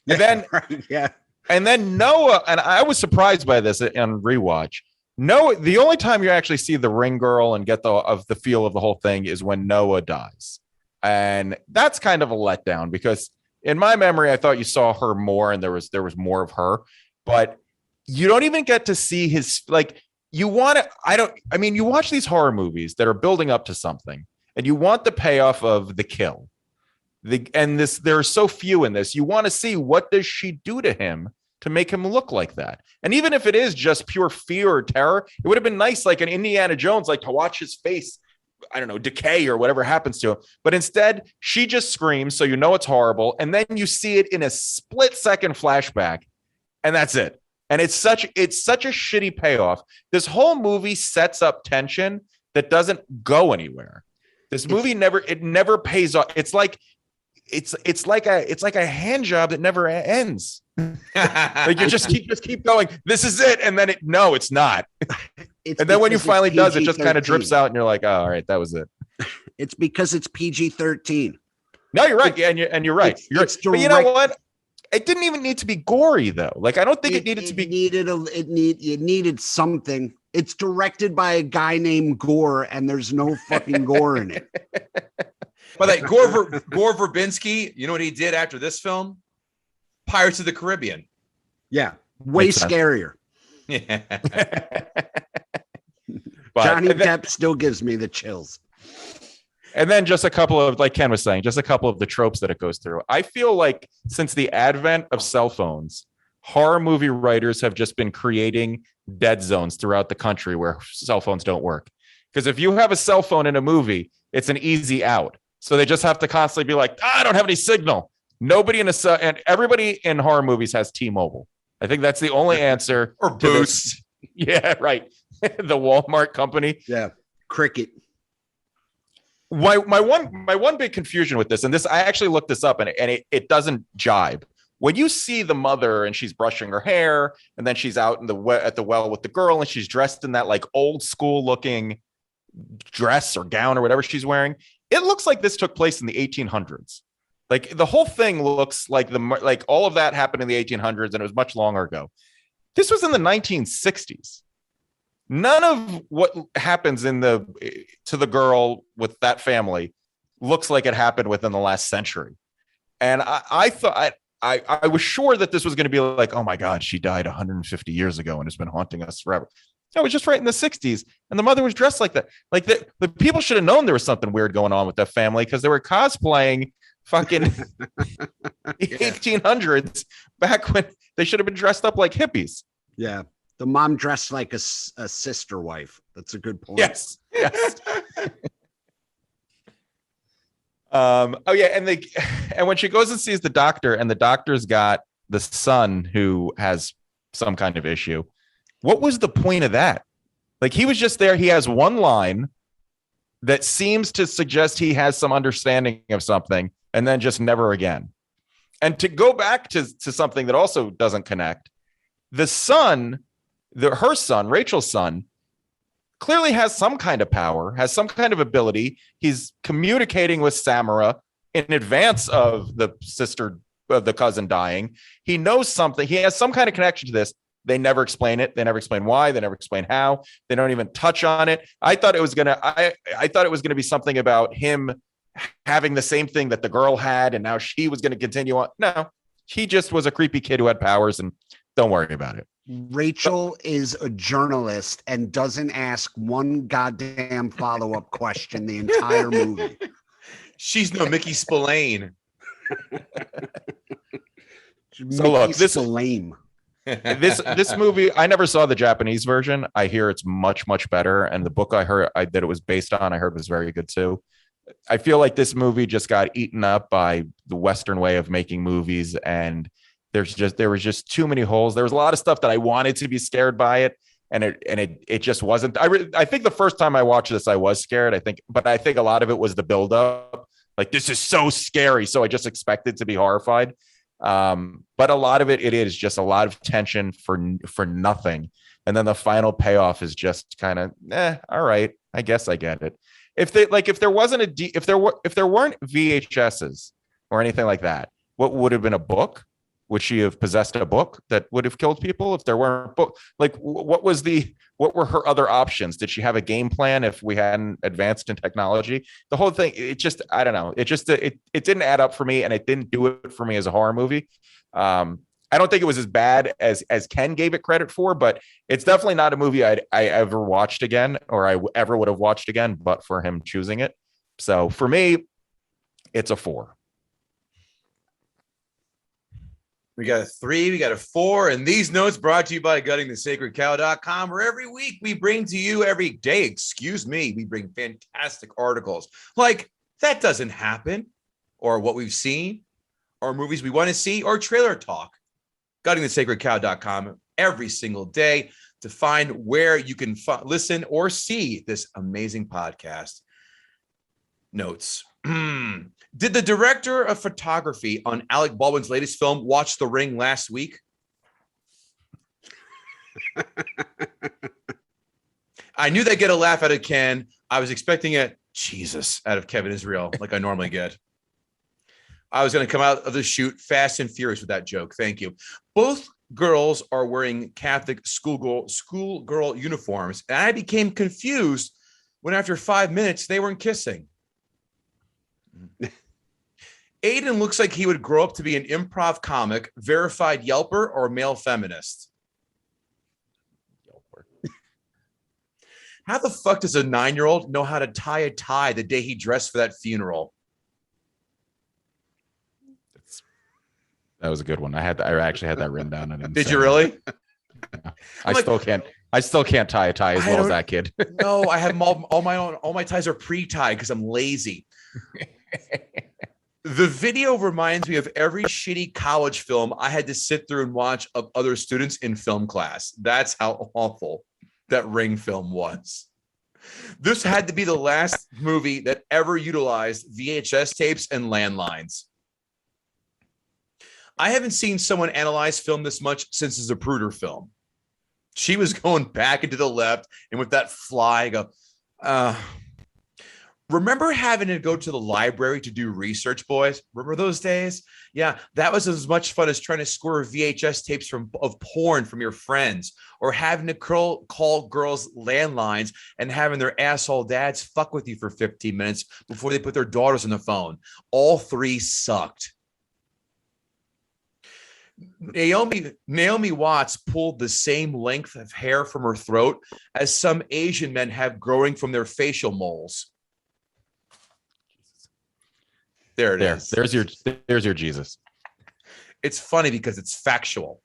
And then, yeah. And then Noah, and I was surprised by this on rewatch. Noah, the only time you actually see the ring girl and get the feel of the whole thing is when Noah dies. And that's kind of a letdown because in my memory, I thought you saw her more and there was more of her, but you don't even get to see his, like, you watch these horror movies that are building up to something and you want the payoff of the kill. There are so few in this. You want to see what does she do to him to make him look like that. And even if it is just pure fear or terror, it would have been nice, like an Indiana Jones, like to watch his face, I don't know, decay or whatever happens to him. But instead, she just screams, so you know it's horrible. And then you see it in a split-second flashback, and that's it. And it's such a shitty payoff. This whole movie sets up tension that doesn't go anywhere. This movie never pays off. It's like a hand job that never ends. Like you just keep going. This is it, and then it's not. And then when you finally does, it just kind of drips out, and you're like, oh, all right, that was it. It's because it's PG-13. No, you're right, and you're right. But you know what? It didn't even need to be gory though. Like I don't think it needed to be. It needed something. It's directed by a guy named Gore, and there's no fucking gore in it. But like Gore Verbinski, you know what he did after this film? Pirates of the Caribbean. Yeah, way Makes sense. scarier. Yeah. But, Johnny Depp still gives me the chills. and then just a couple of, like Ken was saying, just a couple of the tropes that it goes through. I feel like since the advent of cell phones, horror movie writers have just been creating dead zones throughout the country where cell phones don't work. Because if you have a cell phone in a movie, it's an easy out. So they just have to constantly be like, I don't have any signal. Nobody in a cell, and everybody in horror movies has T-Mobile. I think that's the only answer. Or Boost. Yeah, right. The Walmart company. Yeah, Cricket. My one big confusion with this, and this I actually looked this up, and it doesn't jibe. When you see the mother and she's brushing her hair, and then she's out in at the well with the girl, and she's dressed in that like old school looking dress or gown or whatever she's wearing, it looks like this took place in the 1800s. Like the whole thing looks like all of that happened in the 1800s, and it was much longer ago. This was in the 1960s. None of what happens to the girl with that family looks like it happened within the last century. And I thought I was sure that this was going to be like, oh my God, she died 150 years ago and has been haunting us forever. No, it was just right in the 60s. And the mother was dressed like that. Like the people should have known there was something weird going on with that family because they were cosplaying fucking 1800s back when they should have been dressed up like hippies. Yeah. The mom dressed like a sister wife. That's a good point. Yes. Oh yeah, and when she goes and sees the doctor, and the doctor's got the son who has some kind of issue. What was the point of that? Like he was just there. He has one line that seems to suggest he has some understanding of something, and then just never again. And to go back to something that also doesn't connect, the son. Her son, Rachel's son, clearly has some kind of power, has some kind of ability. He's communicating with Samara in advance of the cousin dying. He knows something. He has some kind of connection to this. They never explain it. They never explain why. They never explain how. They don't even touch on it. I thought it was gonna be something about him having the same thing that the girl had, and now she was going to continue on. No, he just was a creepy kid who had powers, and don't worry about it. Rachel is a journalist and doesn't ask one goddamn follow-up question the entire movie. She's no Mickey Spillane. So look, this is lame. This movie, I never saw the Japanese version. I hear it's much, much better. And the book that it was based on, I heard was very good too. I feel like this movie just got eaten up by the Western way of making movies, and there was just too many holes. There was a lot of stuff that I wanted to be scared by it, and it just wasn't. I think the first time I watched this, I was scared. But I think a lot of it was the buildup. Like, this is so scary, so I just expected to be horrified. But a lot of it is just a lot of tension for nothing, and then the final payoff is just kind of all right. I guess I get it. If there weren't VHSs or anything like that, what would have been a book? Would she have possessed a book that would have killed people if there weren't book? Like, what were her other options? Did she have a game plan if we hadn't advanced in technology? The whole thing, I don't know. It didn't add up for me, and it didn't do it for me as a horror movie. I don't think it was as bad as Ken gave it credit for, but it's definitely not a movie I ever watched again, or I ever would have watched again, but for him choosing it. So for me, it's a 4. We got a 3, we got a 4, and these notes brought to you by guttingthesacredcow.com, where every week we bring to you, every day, we bring fantastic articles like That Doesn't Happen, or What We've Seen, or movies we want to see, or trailer talk. Guttingthesacredcow.com every single day to find where you can listen or see this amazing podcast. Notes. Did the director of photography on Alec Baldwin's latest film watch The Ring last week? I knew they'd get a laugh out of Ken. I was expecting a Jesus out of Kevin Israel, like I normally get. I was going to come out of the shoot fast and furious with that joke. Thank you. Both girls are wearing Catholic schoolgirl uniforms, and I became confused when after 5 minutes they weren't kissing. Aiden looks like he would grow up to be an improv comic, verified Yelper, or male feminist. Yelper. How the fuck does a 9-year-old know how to tie a tie the day he dressed for that funeral? That was a good one. I actually had that written down. Did you really? Yeah. I still can't tie a tie as well as that kid. No, I have all my ties are pre-tied because I'm lazy. The video reminds me of every shitty college film I had to sit through and watch of other students in film class. That's how awful that Ring film was. This had to be the last movie that ever utilized VHS tapes and landlines. I haven't seen someone analyze film this much since the Zapruder film. She was going back into the left, and with that fly, I go, remember having to go to the library to do research, boys? Remember those days? Yeah, that was as much fun as trying to score VHS tapes of porn from your friends, or having to call girls' landlines and having their asshole dads fuck with you for 15 minutes before they put their daughters on the phone. All three sucked. Naomi Watts pulled the same length of hair from her throat as some Asian men have growing from their facial moles. There it is. There's your Jesus. It's funny because it's factual.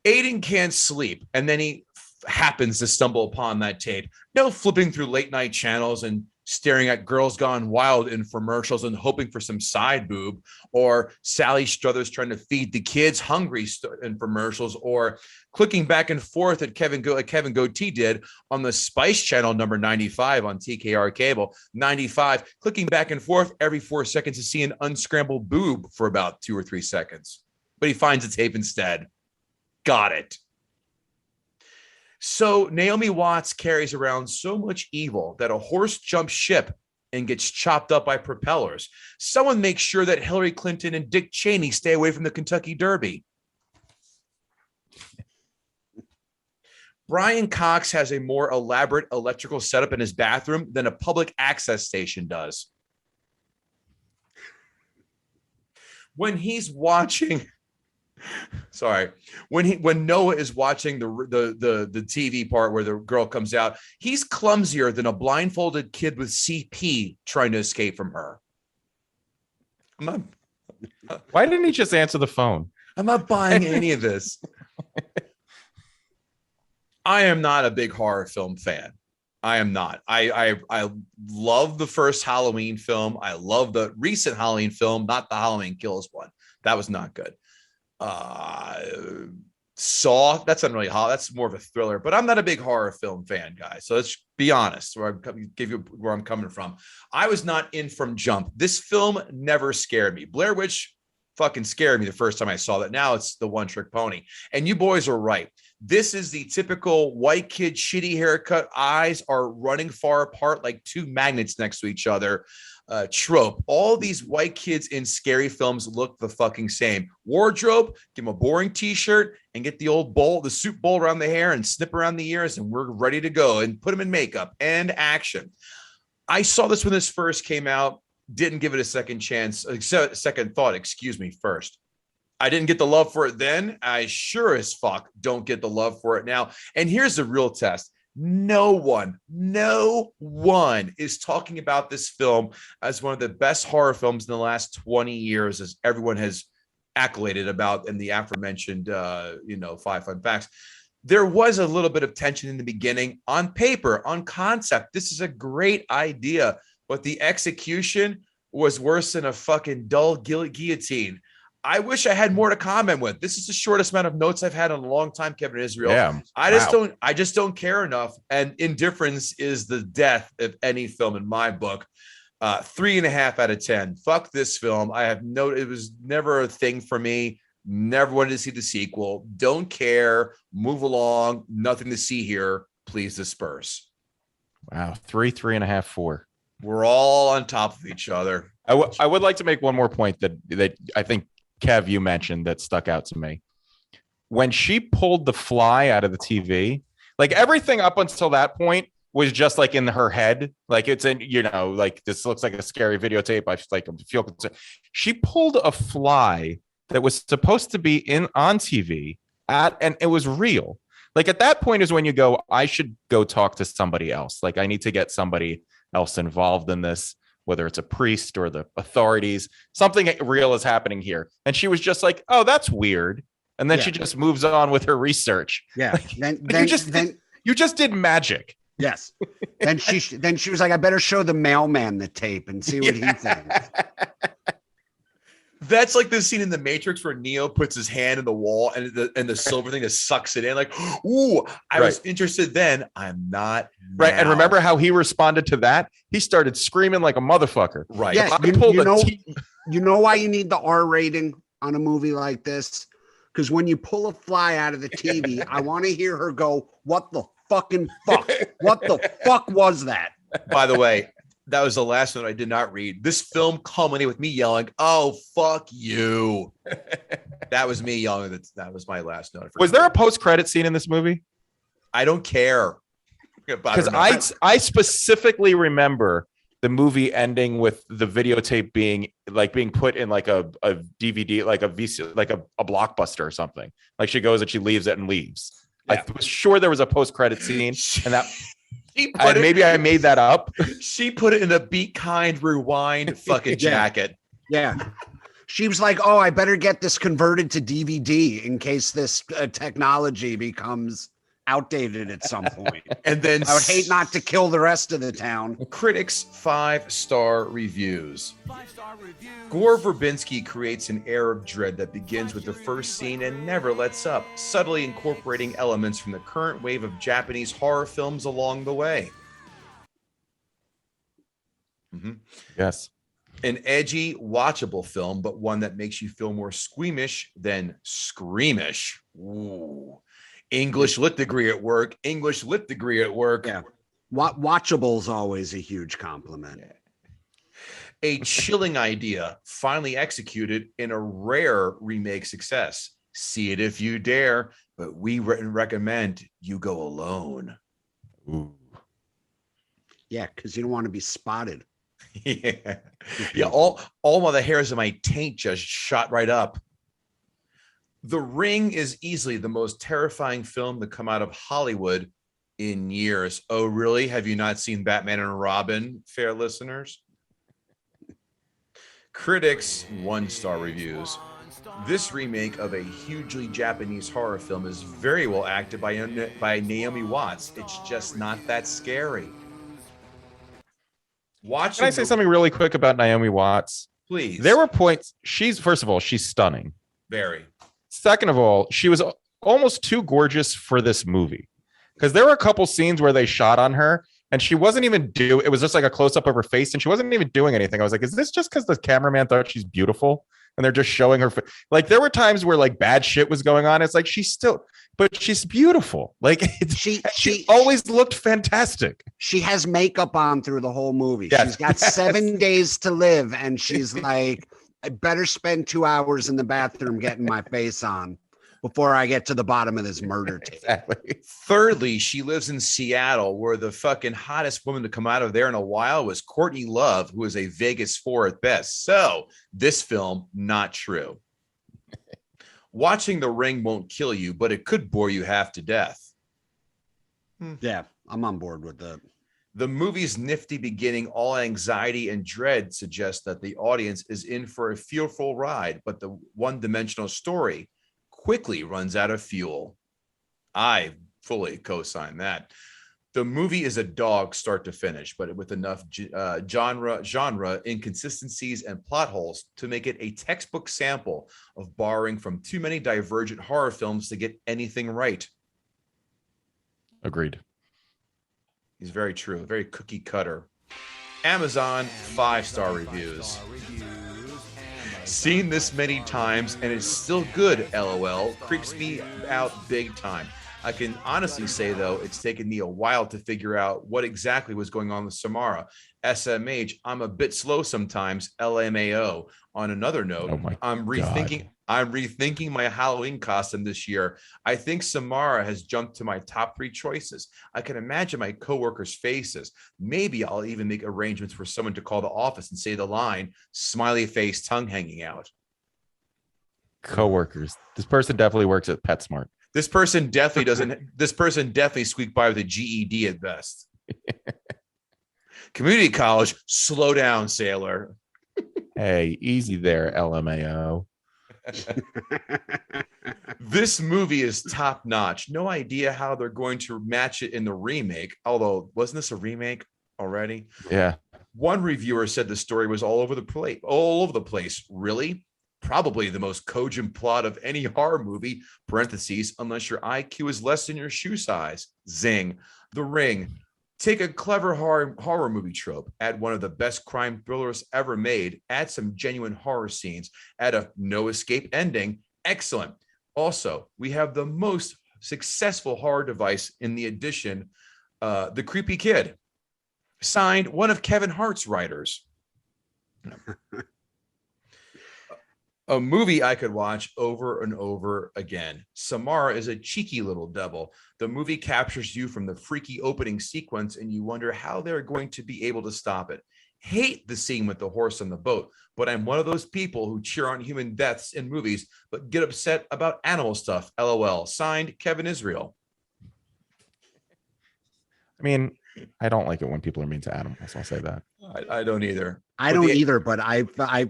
Aiden can't sleep, and then he happens to stumble upon that tape. No flipping through late night channels and staring at Girls Gone Wild infomercials and hoping for some side boob, or Sally Struthers trying to feed the kids hungry infomercials, or clicking back and forth at Kevin Goatee did on the Spice Channel number 95 on TKR cable 95, clicking back and forth every 4 seconds to see an unscrambled boob for about 2 or 3 seconds. But he finds a tape instead. Got it. So Naomi Watts carries around so much evil that a horse jumps ship and gets chopped up by propellers. Someone makes sure that Hillary Clinton and Dick Cheney stay away from the Kentucky Derby. Brian Cox has a more elaborate electrical setup in his bathroom than a public access station does. When he's watching... Sorry. When Noah is watching the TV part where the girl comes out, he's clumsier than a blindfolded kid with CP trying to escape from her. Why didn't he just answer the phone? I'm not buying any of this. I am not a big horror film fan. I am not. I love the first Halloween film. I love the recent Halloween film, not the Halloween Kills one. That was not good. Saw, that's not really horror, that's more of a thriller, but I'm not a big horror film fan, guys. So let's be honest, where I'm coming from. I was not in from jump. This film never scared me. Blair Witch fucking scared me the first time I saw that. Now it's the one trick pony. And you boys are right. This is the typical white kid, shitty haircut, eyes are running far apart like two magnets next to each other. Trope. All these white kids in scary films look the fucking same. Wardrobe, give them a boring t-shirt and get the old bowl, the soup bowl around the hair and snip around the ears, and we're ready to go, and put them in makeup and action. I saw this when this first came out, didn't give it a second chance, second thought, first. I didn't get the love for it then. I sure as fuck don't get the love for it now. And here's the real test. No one is talking about this film as one of the best horror films in the last 20 years, as everyone has accoladed about in the aforementioned, 5 fun facts. There was a little bit of tension in the beginning. On paper, on concept, this is a great idea, but the execution was worse than a fucking dull guillotine. I wish I had more to comment with. This is the shortest amount of notes I've had in a long time, Kevin Israel. Yeah. I just don't care enough. And indifference is the death of any film in my book. 3.5 out of 10. Fuck this film. It was never a thing for me. Never wanted to see the sequel. Don't care. Move along. Nothing to see here. Please disperse. Wow. 3.5, 4. We're all on top of each other. I would like to make one more point that I think, Kev, you mentioned that stuck out to me. When she pulled the fly out of the TV, like everything up until that point was just like in her head. Like it's in, like this looks like a scary videotape. I feel concerned. She pulled a fly that was supposed to be on TV and it was real. Like at that point is when you go, I should go talk to somebody else. Like I need to get somebody else involved in this, whether it's a priest or the authorities. Something real is happening here. And she was just like, oh, that's weird. And then she just moves on with her research. Yeah. Like, you just did magic. Yes. Then she was like, I better show the mailman the tape and see what he thinks. That's like the scene in The Matrix where Neo puts his hand in the wall and the silver thing just sucks it in. Like, ooh, I was interested then. I'm not now. Right. And remember how he responded to that? He started screaming like a motherfucker. Right. Yes, you know why you need the R rating on a movie like this? Because when you pull a fly out of the TV, I want to hear her go, what the fucking fuck? What the fuck was that? By the way, that was the last one I did not read. This film culminated with me yelling, "Oh, fuck you." That was me yelling. That was my last note. Was there a post-credit scene in this movie? I don't care. Because I specifically remember the movie ending with the videotape being put in like a DVD, like a VC, like a Blockbuster or something. Like she goes and she leaves it and leaves. Yeah. I was sure there was a post-credit scene, and that maybe I made that up. She put it in a Be Kind Rewind fucking jacket. Yeah. She was like, oh, I better get this converted to DVD in case this technology becomes outdated at some point. And then I would hate not to kill the rest of the town. Critics 5-star reviews. Gore Verbinski creates an air of dread that begins with the first scene and never lets up, subtly incorporating elements from the current wave of Japanese horror films along the way. Yes. An edgy, watchable film, but one that makes you feel more squeamish than screamish. Ooh. English lit degree at work. English lit degree at work. Yeah. Watchable is always a huge compliment. Yeah. A chilling idea, finally executed in a rare remake success. See it if you dare, but we recommend you go alone. Ooh. Yeah, because you don't want to be spotted. Yeah. All of the hairs of my taint just shot right up. The Ring is easily the most terrifying film to come out of Hollywood in years. Oh, really? Have you not seen Batman and Robin, fair listeners? Critics 1-star reviews. This remake of a hugely Japanese horror film is very well acted by Naomi Watts. It's just not that scary. Can I say something really quick about Naomi Watts? Please. There were points. First of all, she's stunning. Very. Second of all, she was almost too gorgeous for this movie, because there were a couple scenes where they shot on her and she wasn't even it was just like a close-up of her face and she wasn't even doing anything. I was like, is this just because the cameraman thought she's beautiful and they're just showing her? Like there were times where like bad shit was going on. It's like she's beautiful. Like she always looked fantastic. She has makeup on through the whole movie. Yes. She's got 7 days to live and she's like, I better spend 2 hours in the bathroom getting my face on before I get to the bottom of this murder tape. Exactly. Thirdly, she lives in Seattle, where the fucking hottest woman to come out of there in a while was Courtney Love, who is a Vegas 4 at best. So this film, not true. Watching The Ring won't kill you, but it could bore you half to death. Yeah, I'm on board with that. The movie's nifty beginning, all anxiety and dread, suggests that the audience is in for a fearful ride, but the one-dimensional story quickly runs out of fuel. I fully co-sign that. The movie is a dog start to finish, but with enough genre inconsistencies and plot holes to make it a textbook sample of borrowing from too many divergent horror films to get anything right. Agreed. He's very true, very cookie cutter. Amazon 5-star reviews. Seen this many times and it's still good, LOL. Creeps me out big time. I can honestly say, though, it's taken me a while to figure out what exactly was going on with Samara. SMH, I'm a bit slow sometimes. LMAO. On another note, Oh my I'm rethinking my Halloween costume this year. I think Samara has jumped to my top 3 choices. I can imagine my coworkers' faces. Maybe I'll even make arrangements for someone to call the office and say the line, smiley face, tongue hanging out. Coworkers. This person definitely works at PetSmart. This person definitely doesn't. This person definitely squeaked by with a GED at best. Community college, slow down, sailor. Hey, easy there, LMAO. This movie is top notch. No idea how they're going to match it in the remake. Although, wasn't this a remake already? Yeah. One reviewer said the story was all over the place. All over the place. Really? Probably the most cogent plot of any horror movie, parentheses, unless your IQ is less than your shoe size. Zing. The Ring. Take a clever horror movie trope, add one of the best crime thrillers ever made, add some genuine horror scenes, add a no escape ending. Excellent. Also, we have the most successful horror device in the edition, The Creepy Kid. Signed, one of Kevin Hart's writers. A movie I could watch over and over again. Samara is a cheeky little devil. The movie captures you from the freaky opening sequence, and you wonder how they're going to be able to stop it. Hate the scene with the horse on the boat, but I'm one of those people who cheer on human deaths in movies, but get upset about animal stuff. LOL. Signed, Kevin Israel. I mean, I don't like it when people are mean to animals. I'll say that. I don't either. I don't either, but I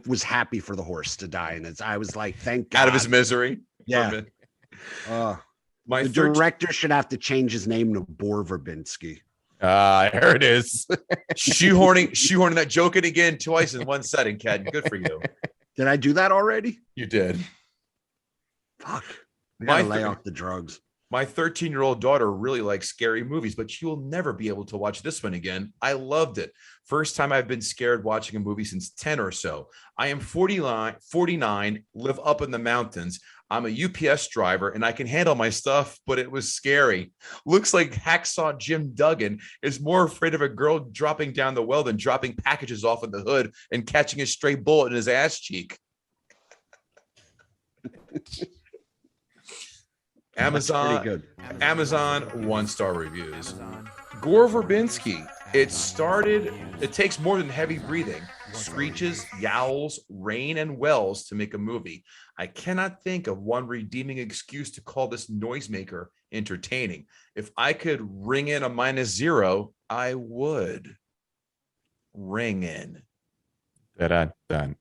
was happy for the horse to die, and I was like, thank God. Out of his misery. Yeah. My the director should have to change his name to Bor Verbinski. Here it is. shoehorning that joke in again twice in one setting, Ken. Good for you. Did I do that already? You did. Fuck. I gotta lay off the drugs. My 13-year-old daughter really likes scary movies, but she will never be able to watch this one again. I loved it. First time I've been scared watching a movie since 10 or so. I am 49, live up in the mountains. I'm a UPS driver and I can handle my stuff, but it was scary. Looks like Hacksaw Jim Duggan is more afraid of a girl dropping down the well than dropping packages off in the hood and catching a stray bullet in his ass cheek. Amazon 1-star reviews. Gore Verbinski. It takes more than heavy breathing, screeches, yowls, rain, and wells to make a movie. I cannot think of one redeeming excuse to call this noisemaker entertaining. If I could ring in a -0, I would. Ring in. Done. It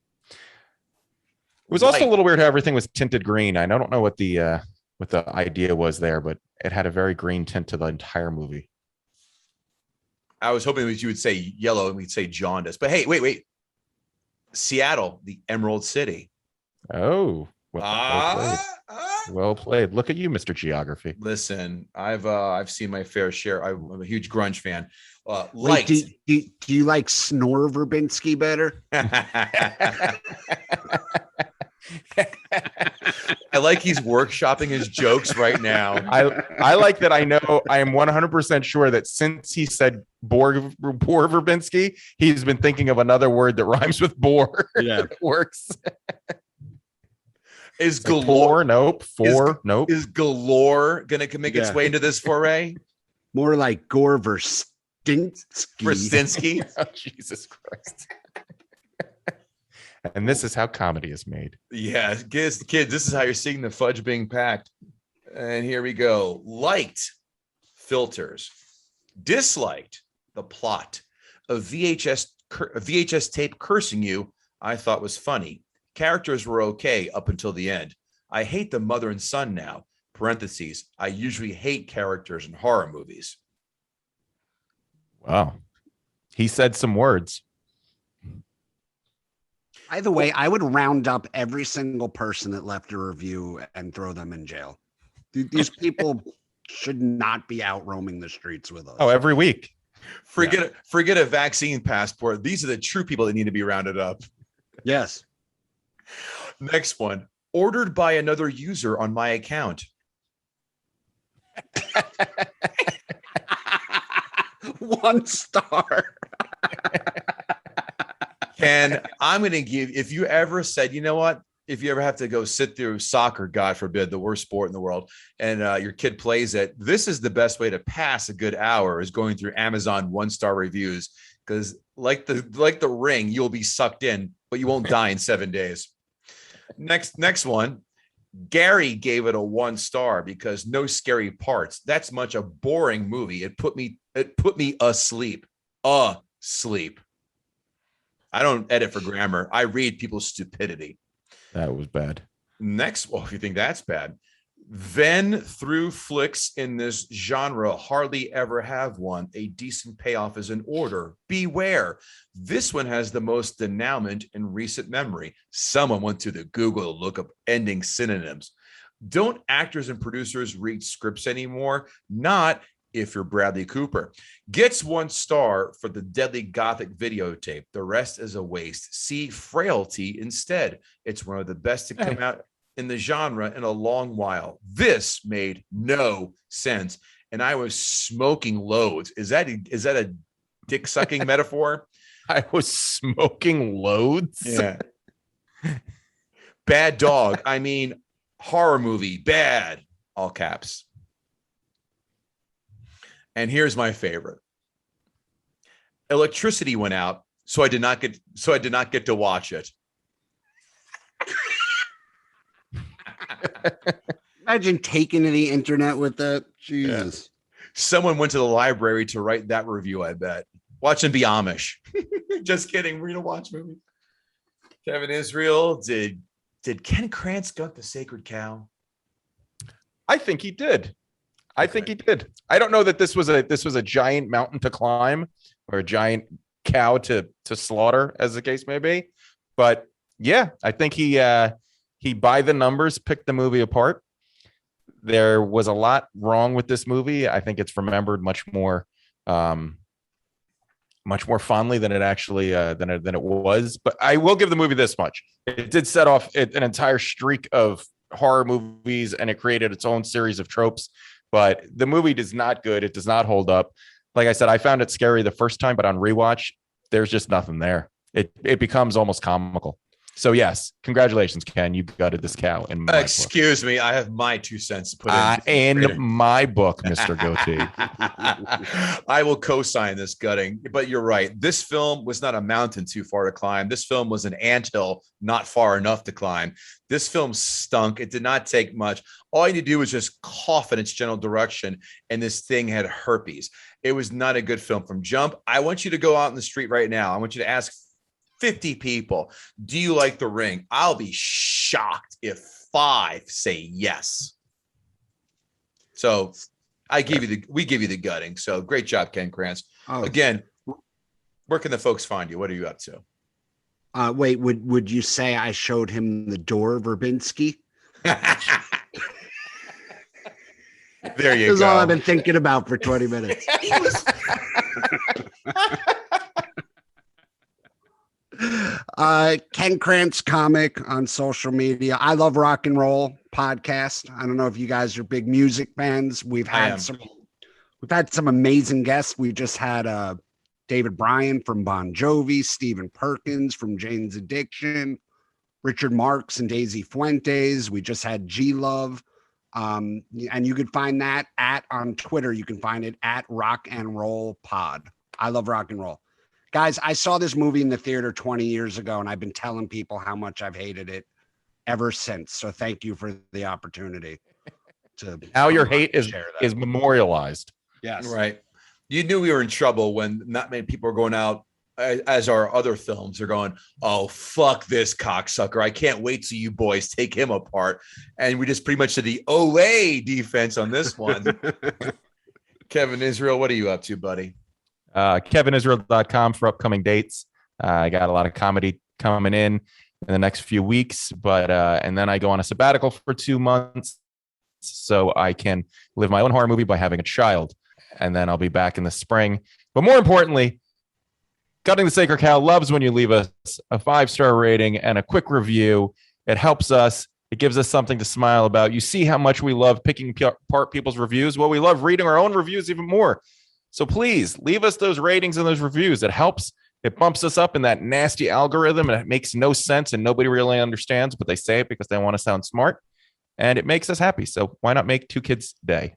was also a little weird how everything was tinted green. I don't know what the idea was there, but it had a very green tint to the entire movie. I was hoping that you would say yellow and we'd say jaundice, but hey, wait. Seattle, the Emerald City. Oh, well played. Look at you, Mr. Geography. Listen, I've seen my fair share. I'm a huge grunge fan. Wait, do you like Snore Verbinski better? I like he's workshopping his jokes right now. I like that. I know I am 100% sure that since he said Bor Verbinski, he's been thinking of another word that rhymes with bore. Yeah, it works. Is galore? Nope. Nope. Is galore gonna make its way into this foray? More like Gore Verstinsky. Oh, Jesus Christ. And this is how comedy is made. Yeah, kids, this is how you're seeing the fudge being packed. And here we go. Liked, filters. Disliked, the plot. A VHS tape cursing you, I thought was funny. Characters were okay up until the end. I hate the mother and son now. Parentheses, I usually hate characters in horror movies. Wow. He said some words. Either way, I would round up every single person that left a review and throw them in jail. These people should not be out roaming the streets with us. Oh, every week. Forget a vaccine passport. These are the true people that need to be rounded up. Yes. Next one. Ordered by another user on my account. 1 star. Ken, I'm going to give, if you ever said, you know what, if you ever have to go sit through soccer, God forbid, the worst sport in the world, and your kid plays it, this is the best way to pass a good hour is going through Amazon 1-star reviews. Because like the Ring, you'll be sucked in, but you won't die in 7 days. Next one. Gary gave it a 1 star because no scary parts. That's much a boring movie. It put me asleep. Asleep. I don't edit for grammar. I read people's stupidity. That was bad. Next, well, if you think that's bad, then through flicks in this genre hardly ever have one. A decent payoff is in order. Beware. This one has the most denouement in recent memory. Someone went to the Google to look up ending synonyms. Don't actors and producers read scripts anymore? Not if you're Bradley Cooper. Gets 1 star for the deadly gothic videotape. The rest is a waste. See Frailty instead. It's one of the best to come out in the genre in a long while. This made no sense. And I was smoking loads. Is that a dick sucking metaphor? I was smoking loads. Yeah. Bad dog. I mean, horror movie, bad, all caps. And here's my favorite. Electricity went out, so I did not get to watch it. Imagine taking to the internet with that. Jesus. Yeah. Someone went to the library to write that review, I bet. Watch and be Amish. Just kidding. We're going to watch movies. Kevin Israel, did Ken Krantz gut the sacred cow? I think he did. I think he did. I don't know that this was a giant mountain to climb or a giant cow to slaughter, as the case may be. But yeah, I think he by the numbers picked the movie apart. There was a lot wrong with this movie. I think it's remembered much more fondly than it actually than it was. But I will give the movie this much: it did set off an entire streak of horror movies, and it created its own series of tropes. But the movie is not good. It does not hold up. Like I said, I found it scary the first time, but on rewatch, there's just nothing there. It becomes almost comical. So yes, congratulations, Ken. You gutted this cow in my Excuse me, I have my 2 cents to put in my book, Mr. Goatee. I will co-sign this gutting, but you're right. This film was not a mountain too far to climb. This film was an anthill not far enough to climb. This film stunk. It did not take much. All you need to do was just cough in its general direction, and this thing had herpes. It was not a good film from jump. I want you to go out in the street right now. I want you to ask 50 people, do you like The Ring? I'll be shocked if 5 say yes. So we give you the gutting. So great job, Ken Krantz. Again, where can the folks find you? What are you up to? Wait, would you say I showed him the door, Verbinski? There you go. That's all I've been thinking about for 20 minutes. Ken Krantz comic on social media. I Love Rock and Roll podcast. I don't know if you guys are big music fans. We've had some amazing guests. We just had David Bryan from Bon Jovi, Stephen Perkins from Jane's Addiction, Richard Marx and Daisy Fuentes. We just had G Love. And you could find that on Twitter. You can find it at Rock and Roll Pod. I Love Rock and Roll. Guys, I saw this movie in the theater 20 years ago, and I've been telling people how much I've hated it ever since. So thank you for the opportunity to now your hate is memorialized. Yes. Right. You knew we were in trouble when not many people are going out as our other films are going, oh, fuck this cocksucker. I can't wait till you boys take him apart. And we just pretty much did the OA defense on this one. Kevin Israel, what are you up to, buddy? KevinIsrael.com for upcoming dates. I got a lot of comedy coming in the next few weeks, but and then I go on a sabbatical for 2 months so I can live my own horror movie by having a child. And then I'll be back in the spring. But more importantly, Gutting the Sacred Cow loves when you leave us a 5-star rating and a quick review. It helps us. It gives us something to smile about. You see how much we love picking apart people's reviews. Well, we love reading our own reviews even more. So please leave us those ratings and those reviews. It helps. It bumps us up in that nasty algorithm, and it makes no sense and nobody really understands, but they say it because they want to sound smart, and it makes us happy. So why not make 2 kids' day?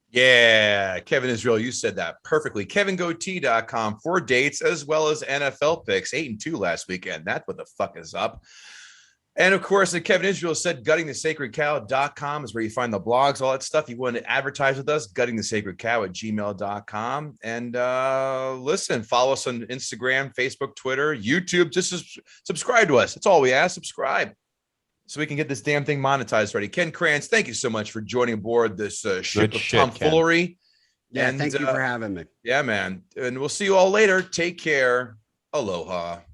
Yeah, Kevin Israel, you said that perfectly. KevinGoatee.com for dates as well as NFL picks. 8-2 last weekend. That's what the fuck is up. And of course, like Kevin Israel said, guttingthesacredcow.com is where you find the blogs, all that stuff. You want to advertise with us, guttingthesacredcow@gmail.com. And listen, follow us on Instagram, Facebook, Twitter, YouTube. Just subscribe to us. That's all we ask. Subscribe so we can get this damn thing monetized already. Ken Krantz, thank you so much for joining aboard this ship of tomfoolery. Yeah, thank you for having me. Yeah, man. And we'll see you all later. Take care. Aloha.